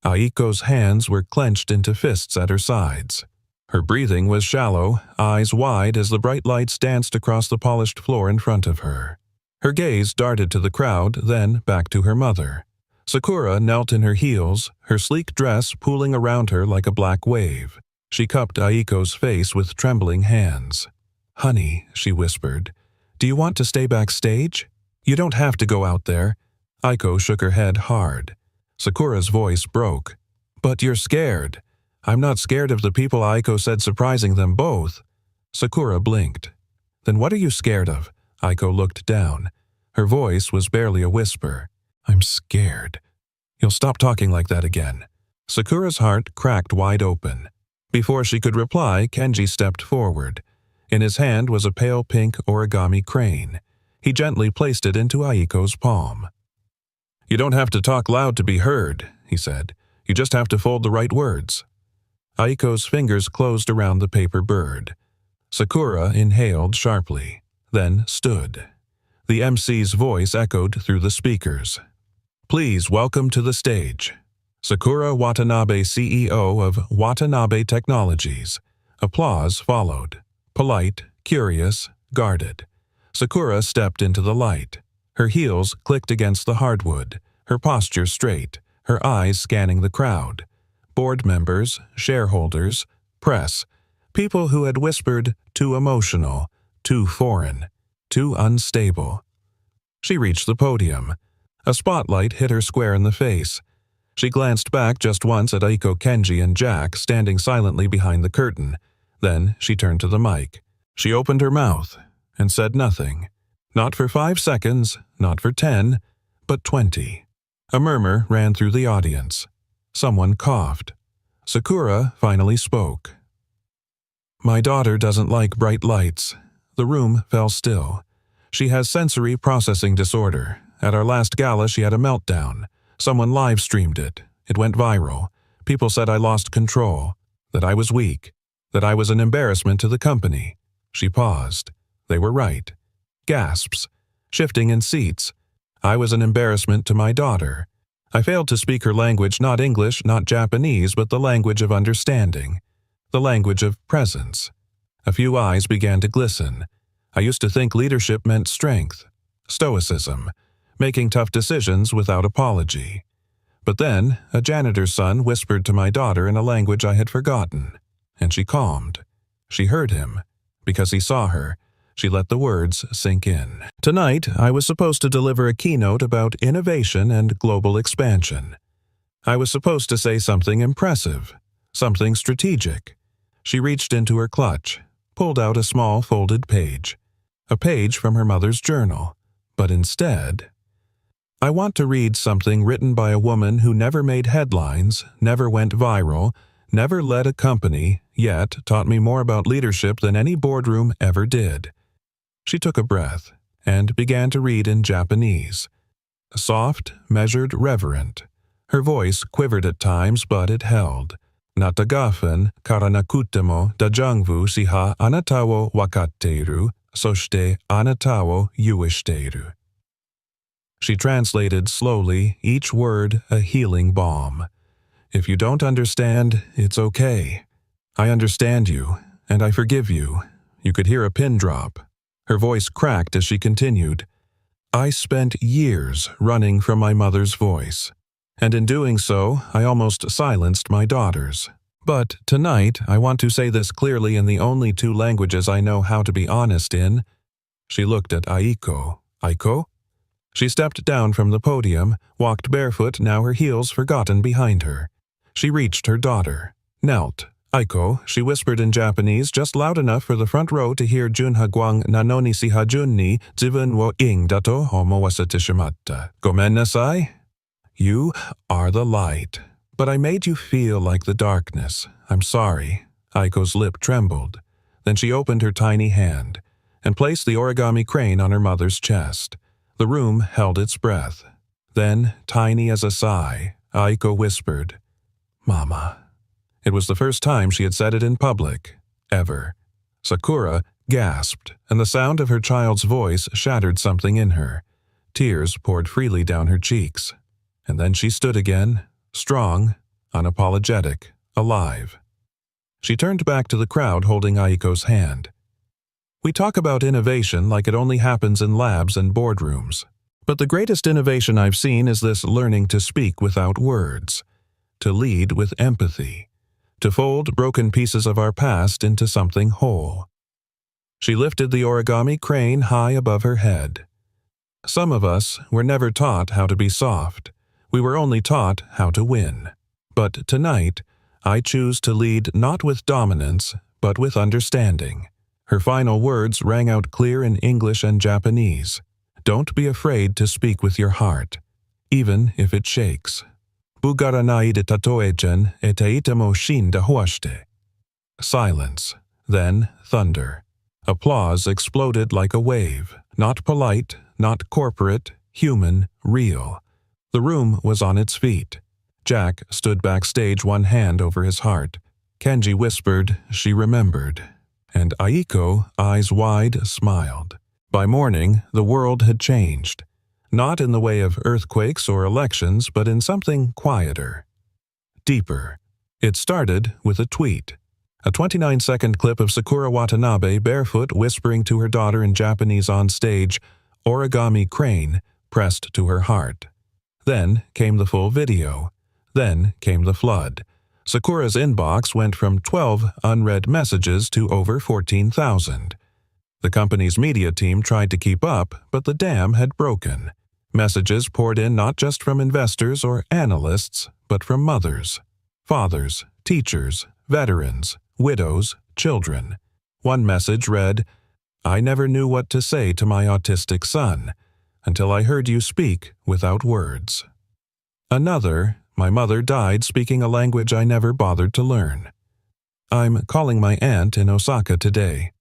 Aiko's hands were clenched into fists at her sides. Her breathing was shallow, eyes wide as the bright lights danced across the polished floor in front of her. Her gaze darted to the crowd, then back to her mother. Sakura knelt in her heels, her sleek dress pooling around her like a black wave. She cupped Aiko's face with trembling hands. Honey, she whispered, do you want to stay backstage? You don't have to go out there. Aiko shook her head hard. Sakura's voice broke. But you're scared. I'm not scared of the people, Aiko said, surprising them both. Sakura blinked. Then what are you scared of? Aiko looked down. Her voice was barely a whisper. I'm scared. You'll stop talking like that again. Sakura's heart cracked wide open. Before she could reply, Kenji stepped forward. In his hand was a pale pink origami crane. He gently placed it into Aiko's palm. You don't have to talk loud to be heard, he said. You just have to fold the right words. Aiko's fingers closed around the paper bird. Sakura inhaled sharply, then stood. The MC's voice echoed through the speakers. Please welcome to the stage Sakura Watanabe, CEO of Watanabe Technologies. Applause followed. Polite, curious, guarded. Sakura stepped into the light. Her heels clicked against the hardwood, her posture straight, her eyes scanning the crowd. Board members, shareholders, press, people who had whispered, too emotional, too foreign, too unstable. She reached the podium. A spotlight hit her square in the face. She glanced back just once at Aiko, Kenji, and Jack standing silently behind the curtain. Then she turned to the mic. She opened her mouth and said nothing. Not for 5 seconds, not for 10, but 20. A murmur ran through the audience. Someone coughed. Sakura finally spoke. My daughter doesn't like bright lights. The room fell still. She has sensory processing disorder. At our last gala, she had a meltdown. Someone live-streamed it. It went viral. People said I lost control, that I was weak, that I was an embarrassment to the company. She paused. They were right. Gasps. Shifting in seats. I was an embarrassment to my daughter. I failed to speak her language, not English, not Japanese, but the language of understanding. The language of presence. A few eyes began to glisten. I used to think leadership meant strength, stoicism, making tough decisions without apology. But then, a janitor's son whispered to my daughter in a language I had forgotten, and she calmed. She heard him. Because he saw her, she let the words sink in. Tonight, I was supposed to deliver a keynote about innovation and global expansion. I was supposed to say something impressive, something strategic. She reached into her clutch, pulled out a small folded page, a page from her mother's journal. But instead, I want to read something written by a woman who never made headlines, never went viral, never led a company, yet taught me more about leadership than any boardroom ever did. She took a breath and began to read in Japanese. Soft, measured, reverent. Her voice quivered at times, but it held. Natagafen karanakutemo dajangvu siha anata wo wakatteru, soshite anata wo yuishiteru. She translated slowly, each word a healing balm. If you don't understand, it's okay. I understand you, and I forgive you. You could hear a pin drop. Her voice cracked as she continued. I spent years running from my mother's voice, and in doing so, I almost silenced my daughters. But tonight, I want to say this clearly in the only two languages I know how to be honest in. She looked at Aiko. Aiko? She stepped down from the podium, walked barefoot, now her heels forgotten behind her. She reached her daughter, knelt. Aiko, she whispered in Japanese just loud enough for the front row to hear Junhagwang nanoni si hajun ni zibun wo ing dato homowasete shimatta. Gomen nasai? You are the light, but I made you feel like the darkness. I'm sorry. Aiko's lip trembled. Then she opened her tiny hand and placed the origami crane on her mother's chest. The room held its breath. Then, tiny as a sigh, Aiko whispered, Mama. It was the first time she had said it in public, ever. Sakura gasped, and the sound of her child's voice shattered something in her. Tears poured freely down her cheeks. And then she stood again, strong, unapologetic, alive. She turned back to the crowd holding Aiko's hand. We talk about innovation like it only happens in labs and boardrooms. But the greatest innovation I've seen is this learning to speak without words, to lead with empathy, to fold broken pieces of our past into something whole. She lifted the origami crane high above her head. Some of us were never taught how to be soft. We were only taught how to win. But tonight, I choose to lead not with dominance, but with understanding. Her final words rang out clear in English and Japanese. Don't be afraid to speak with your heart, even if it shakes. Bugaranai de tatoejen et itamo shin da huashte. Silence, then thunder. Applause exploded like a wave, not polite, not corporate, human, real. The room was on its feet. Jack stood backstage, one hand over his heart. Kenji whispered, she remembered. And Aiko, eyes wide, smiled. By morning, the world had changed. Not in the way of earthquakes or elections, but in something quieter, deeper. It started with a tweet. A 29-second clip of Sakura Watanabe barefoot whispering to her daughter in Japanese on stage, origami crane, pressed to her heart. Then came the full video. Then came the flood. Sakura's inbox went from 12 unread messages to over 14,000. The company's media team tried to keep up, but the dam had broken. Messages poured in not just from investors or analysts, but from mothers, fathers, teachers, veterans, widows, children. One message read, I never knew what to say to my autistic son until I heard you speak without words. Another, my mother died speaking a language I never bothered to learn. I'm calling my aunt in Osaka today.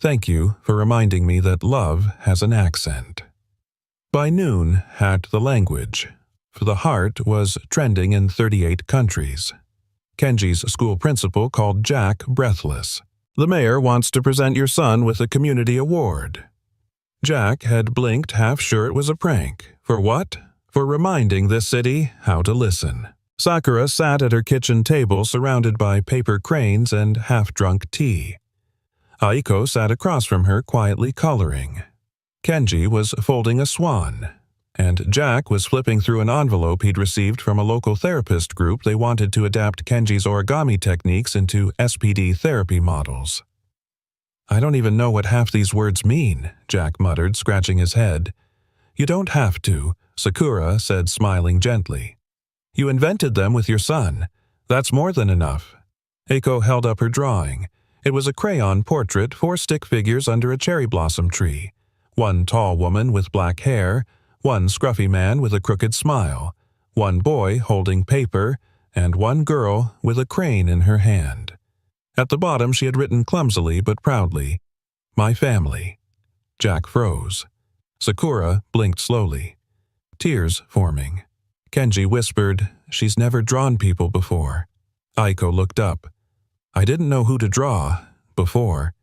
Thank you for reminding me that love has an accent. By noon had the language, for the heart was trending in 38 countries. Kenji's school principal called Jack breathless. The mayor wants to present your son with a community award. Jack had blinked, half sure it was a prank. For what? For reminding this city how to listen. Sakura sat at her kitchen table surrounded by paper cranes and half-drunk tea. Aiko sat across from her quietly coloring. Kenji was folding a swan, and Jack was flipping through an envelope he'd received from a local therapist group they wanted to adapt Kenji's origami techniques into SPD therapy models. I don't even know what half these words mean, Jack muttered, scratching his head. You don't have to, Sakura said, smiling gently. You invented them with your son. That's more than enough. Aiko held up her drawing. It was a crayon portrait, 4 stick figures under a cherry blossom tree. One tall woman with black hair, one scruffy man with a crooked smile, one boy holding paper, and one girl with a crane in her hand. At the bottom she had written clumsily but proudly, My family. Jack froze. Sakura blinked slowly, tears forming. Kenji whispered, "She's never drawn people before." Aiko looked up. "I didn't know who to draw before."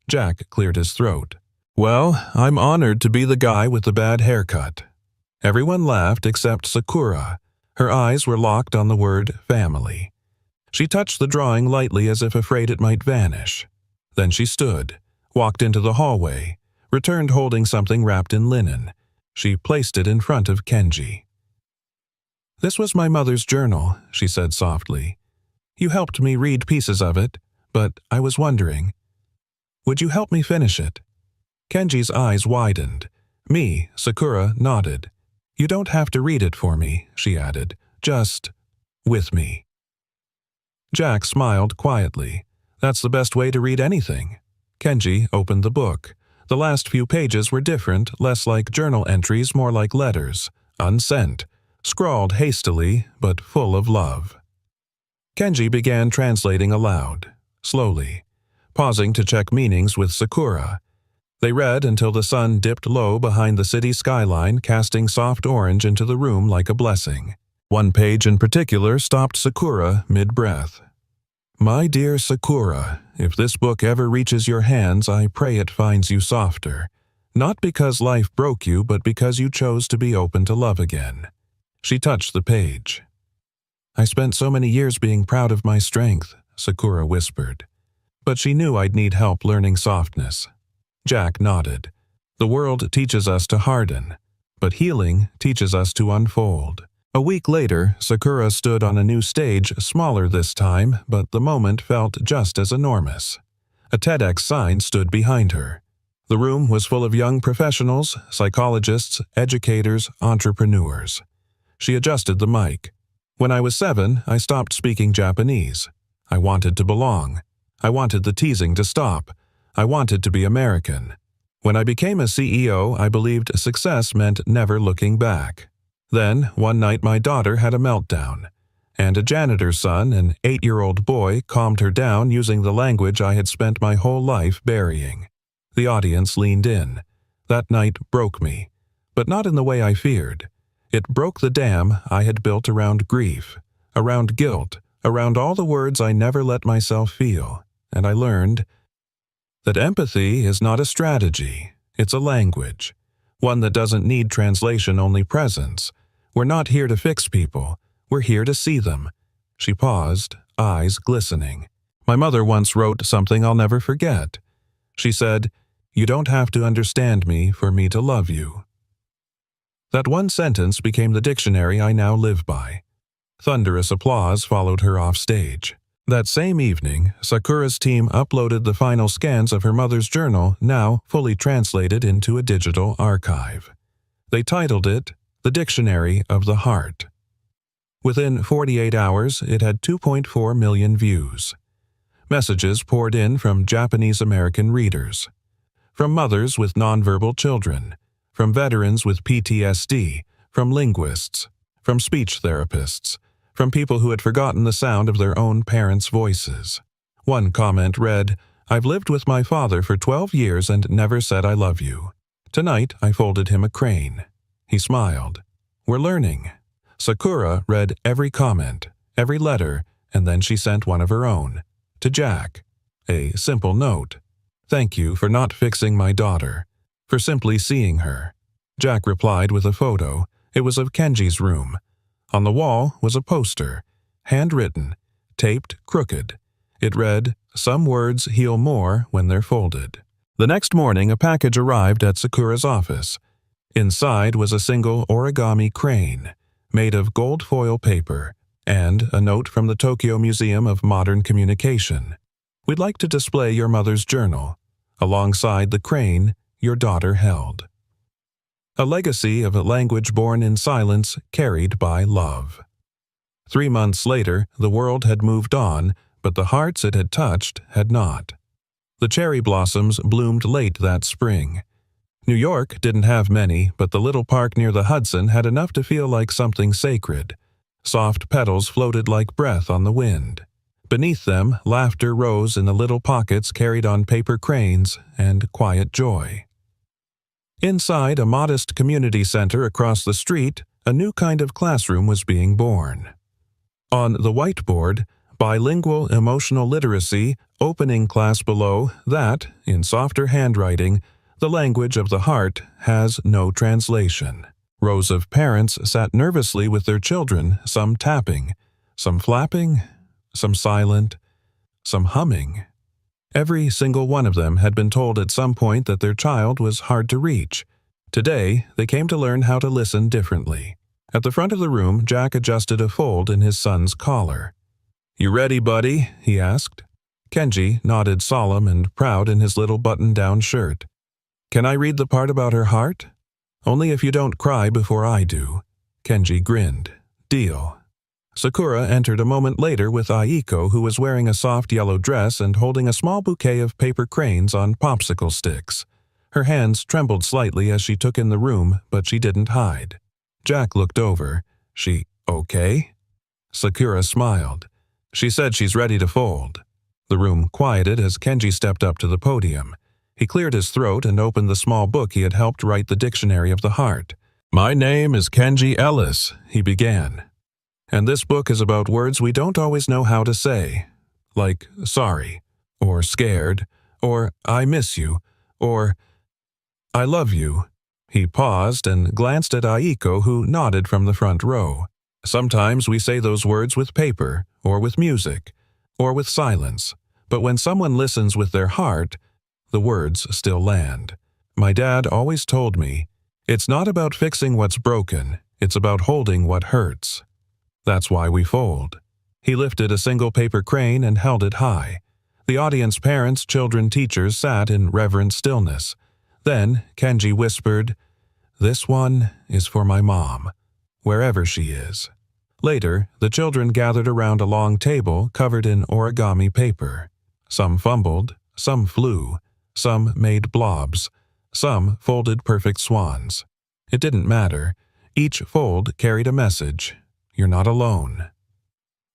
Jack cleared his throat. "Well, I'm honored to be the guy with the bad haircut." Everyone laughed except Sakura. Her eyes were locked on the word family. She touched the drawing lightly as if afraid it might vanish. Then she stood, walked into the hallway, returned holding something wrapped in linen. She placed it in front of Kenji. "This was my mother's journal," she said softly. "You helped me read pieces of it, but I was wondering, would you help me finish it?" Kenji's eyes widened. Sakura, nodded. "You don't have to read it for me," she added. "Just with me." Jack smiled quietly. "That's the best way to read anything." Kenji opened the book. The last few pages were different, less like journal entries, more like letters, unsent, scrawled hastily, but full of love. Kenji began translating aloud, slowly, pausing to check meanings with Sakura. They read until the sun dipped low behind the city skyline, casting soft orange into the room like a blessing. One page in particular stopped Sakura mid-breath. "My dear Sakura, if this book ever reaches your hands, I pray it finds you softer. Not because life broke you, but because you chose to be open to love again." She touched the page. "I spent so many years being proud of my strength," Sakura whispered. "But she knew I'd need help learning softness." Jack nodded. "The world teaches us to harden, but healing teaches us to unfold." A week later, Sakura stood on a new stage, smaller this time, but the moment felt just as enormous. A TEDx sign stood behind her. The room was full of young professionals, psychologists, educators, entrepreneurs. She adjusted the mic. "When I was 7, I stopped speaking Japanese. I wanted to belong. I wanted the teasing to stop. I wanted to be American. When I became a CEO, I believed success meant never looking back. Then, one night my daughter had a meltdown, and a janitor's son, an 8-year-old boy, calmed her down using the language I had spent my whole life burying. The audience leaned in. That night broke me, but not in the way I feared. It broke the dam I had built around grief, around guilt, around all the words I never let myself feel, and I learned that empathy is not a strategy, it's a language, one that doesn't need translation, only presence. We're not here to fix people, we're here to see them. She paused, eyes glistening. My mother once wrote something I'll never forget. She said, "You don't have to understand me for me to love you." That one sentence became the dictionary I now live by. Thunderous applause followed her off stage. That same evening, Sakura's team uploaded the final scans of her mother's journal, now fully translated into a digital archive. They titled it, "The Dictionary of the Heart." Within 48 hours, it had 2.4 million views. Messages poured in from Japanese-American readers, from mothers with nonverbal children, from veterans with PTSD, from linguists, from speech therapists, from people who had forgotten the sound of their own parents' voices. One comment read, "I've lived with my father for 12 years and never said I love you. Tonight I folded him a crane. He smiled. We're learning." Sakura read every comment, every letter, and then she sent one of her own. To Jack. A simple note. "Thank you for not fixing my daughter, for simply seeing her." Jack replied with a photo. It was of Kenji's room. On the wall was a poster, handwritten, taped crooked. It read, "Some words heal more when they're folded." The next morning, a package arrived at Sakura's office. Inside was a single origami crane, made of gold foil paper, and a note from the Tokyo Museum of Modern Communication. "We'd like to display your mother's journal. Alongside the crane, your daughter held." A legacy of a language born in silence, carried by love. 3 months later, the world had moved on, but the hearts it had touched had not. The cherry blossoms bloomed late that spring. New York didn't have many, but the little park near the Hudson had enough to feel like something sacred. Soft petals floated like breath on the wind. Beneath them, laughter rose in the little pockets carried on paper cranes, and quiet joy. Inside a modest community center across the street, a new kind of classroom was being born. On the whiteboard, bilingual emotional literacy, opening class below that, in softer handwriting, the language of the heart has no translation. Rows of parents sat nervously with their children, some tapping, some flapping, some silent, some humming. Every single one of them had been told at some point that their child was hard to reach. Today, they came to learn how to listen differently. At the front of the room, Jack adjusted a fold in his son's collar. "You ready, buddy?" he asked. Kenji nodded solemn and proud in his little button-down shirt. "Can I read the part about her heart?" "Only if you don't cry before I do." Kenji grinned. "Deal." Sakura entered a moment later with Aiko, who was wearing a soft yellow dress and holding a small bouquet of paper cranes on popsicle sticks. Her hands trembled slightly as she took in the room, but she didn't hide. Jack looked over. "She okay?" Sakura smiled. "She said she's ready to fold." The room quieted as Kenji stepped up to the podium. He cleared his throat and opened the small book he had helped write the Dictionary of the Heart. "My name is Kenji Ellis," he began. "And this book is about words we don't always know how to say, like sorry, or scared, or I miss you, or I love you." He paused and glanced at Aiko, who nodded from the front row. "Sometimes we say those words with paper, or with music, or with silence, but when someone listens with their heart, the words still land. My dad always told me, it's not about fixing what's broken, it's about holding what hurts. That's why we fold." He lifted a single paper crane and held it high. The audience, parents, children, teachers, sat in reverent stillness. Then Kenji whispered, "This one is for my mom, wherever she is." Later, the children gathered around a long table covered in origami paper. Some fumbled, some flew, some made blobs, some folded perfect swans. It didn't matter. Each fold carried a message. You're not alone.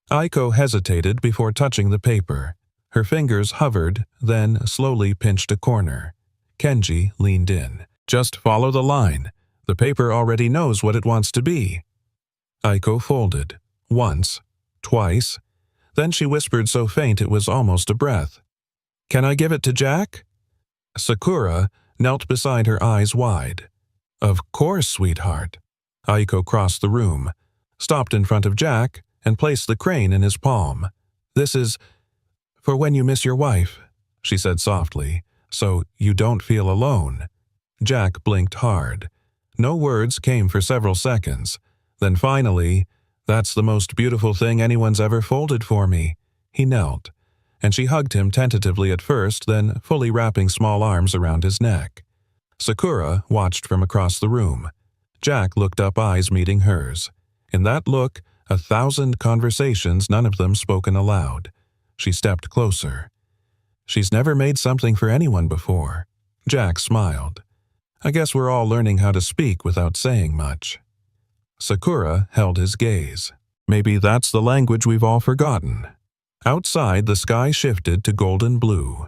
Aiko hesitated before touching the paper. Her fingers hovered, then slowly pinched a corner. Kenji leaned in. "Just follow the line. The paper already knows what it wants to be." Aiko folded. Once. Twice. Then she whispered so faint it was almost a breath. "Can I give it to Jack?" Sakura knelt beside her, eyes wide. "Of course, sweetheart." Aiko crossed the room, stopped in front of Jack, and placed the crane in his palm. "This is for when you miss your wife," she said softly, "so you don't feel alone." Jack blinked hard. No words came for several seconds. Then finally, "That's the most beautiful thing anyone's ever folded for me." He knelt, and she hugged him tentatively at first, then fully wrapping small arms around his neck. Sakura watched from across the room. Jack looked up, eyes meeting hers. In that look, 1,000 conversations, none of them spoken aloud. She stepped closer. "She's never made something for anyone before." Jack smiled. "I guess we're all learning how to speak without saying much." Sakura held his gaze. Maybe that's the language we've all forgotten. Outside, the sky shifted to golden blue.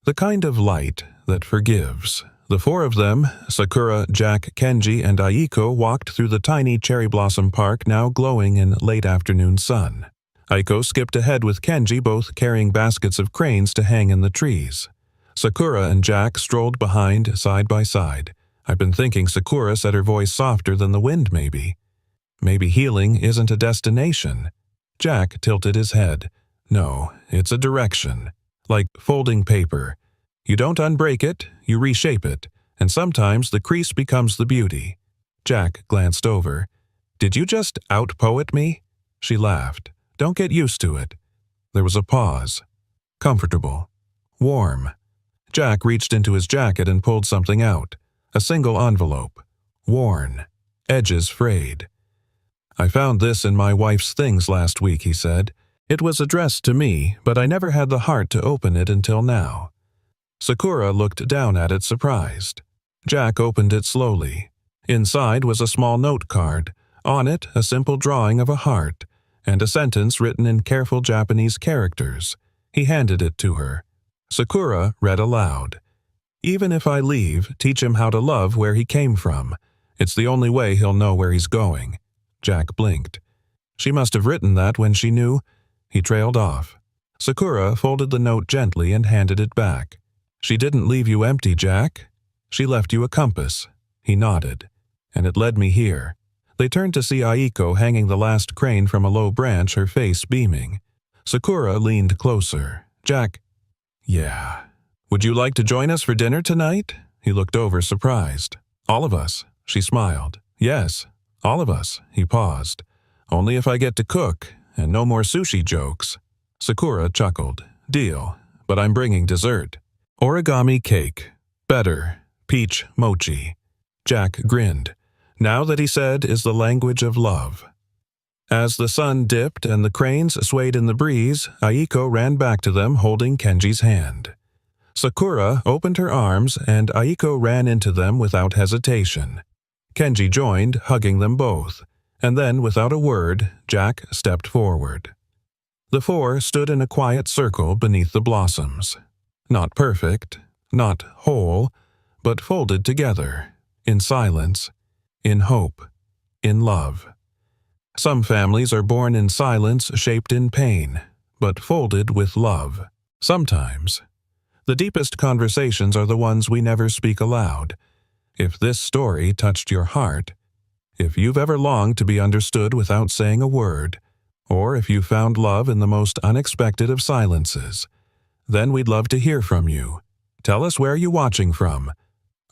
The kind of light that forgives. The four of them, Sakura, Jack, Kenji, and Aiko, walked through the tiny cherry blossom park now glowing in late afternoon sun. Aiko skipped ahead with Kenji, both carrying baskets of cranes to hang in the trees. Sakura and Jack strolled behind, side by side. I've been thinking Sakura said her voice softer than the wind, maybe. Maybe healing isn't a destination. Jack tilted his head. No, it's a direction. Like folding paper. You don't unbreak it, you reshape it, and sometimes the crease becomes the beauty. Jack glanced over. Did you just out-poet me? She laughed. Don't get used to it. There was a pause. Comfortable. Warm. Jack reached into his jacket and pulled something out. A single envelope. Worn. Edges frayed. I found this in my wife's things last week, he said. It was addressed to me, but I never had the heart to open it until now. Sakura looked down at it, surprised. Jack opened it slowly. Inside was a small note card. On it, a simple drawing of a heart, and a sentence written in careful Japanese characters. He handed it to her. Sakura read aloud. Even if I leave, teach him how to love where he came from. It's the only way he'll know where he's going." Jack blinked. She must have written that when she knew. He trailed off. Sakura folded the note gently and handed it back. "She didn't leave you empty, Jack. She left you a compass." He nodded. "And it led me here." They turned to see Aiko hanging the last crane from a low branch, her face beaming. Sakura leaned closer. "Jack." "Yeah. Would you like to join us for dinner tonight?" He looked over, surprised. "All of us." She smiled. "Yes, all of us." He paused. "Only if I get to cook, and no more sushi jokes." Sakura chuckled. "Deal, but I'm bringing dessert. Origami cake. Better. Peach mochi." Jack grinned. Now that he said is the language of love. As the sun dipped and the cranes swayed in the breeze, Aiko ran back to them holding Kenji's hand. Sakura opened her arms and Aiko ran into them without hesitation. Kenji joined, hugging them both, and then, without a word, Jack stepped forward. The four stood in a quiet circle beneath the blossoms. Not perfect, not whole, but folded together, in silence, in hope, in love. Some families are born in silence shaped in pain, but folded with love. Sometimes. The deepest conversations are the ones we never speak aloud. If this story touched your heart, if you've ever longed to be understood without saying a word, or if you found love in the most unexpected of silences, then we'd love to hear from you. Tell us where you're watching from.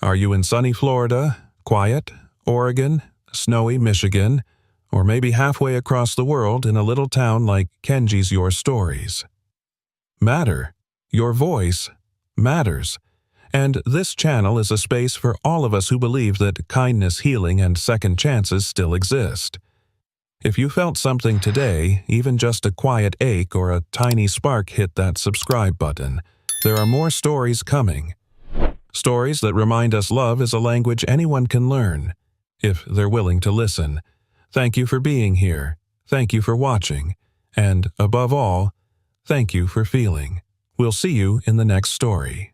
Are you in sunny Florida, quiet Oregon, snowy Michigan, or maybe halfway across the world in a little town like Kenji's Your Stories? Matter. Your voice matters. And this channel is a space for all of us who believe that kindness, healing, and second chances still exist. If you felt something today, even just a quiet ache or a tiny spark, hit that subscribe button. There are more stories coming. Stories that remind us love is a language anyone can learn, if they're willing to listen. Thank you for being here. Thank you for watching. And, above all, thank you for feeling. We'll see you in the next story.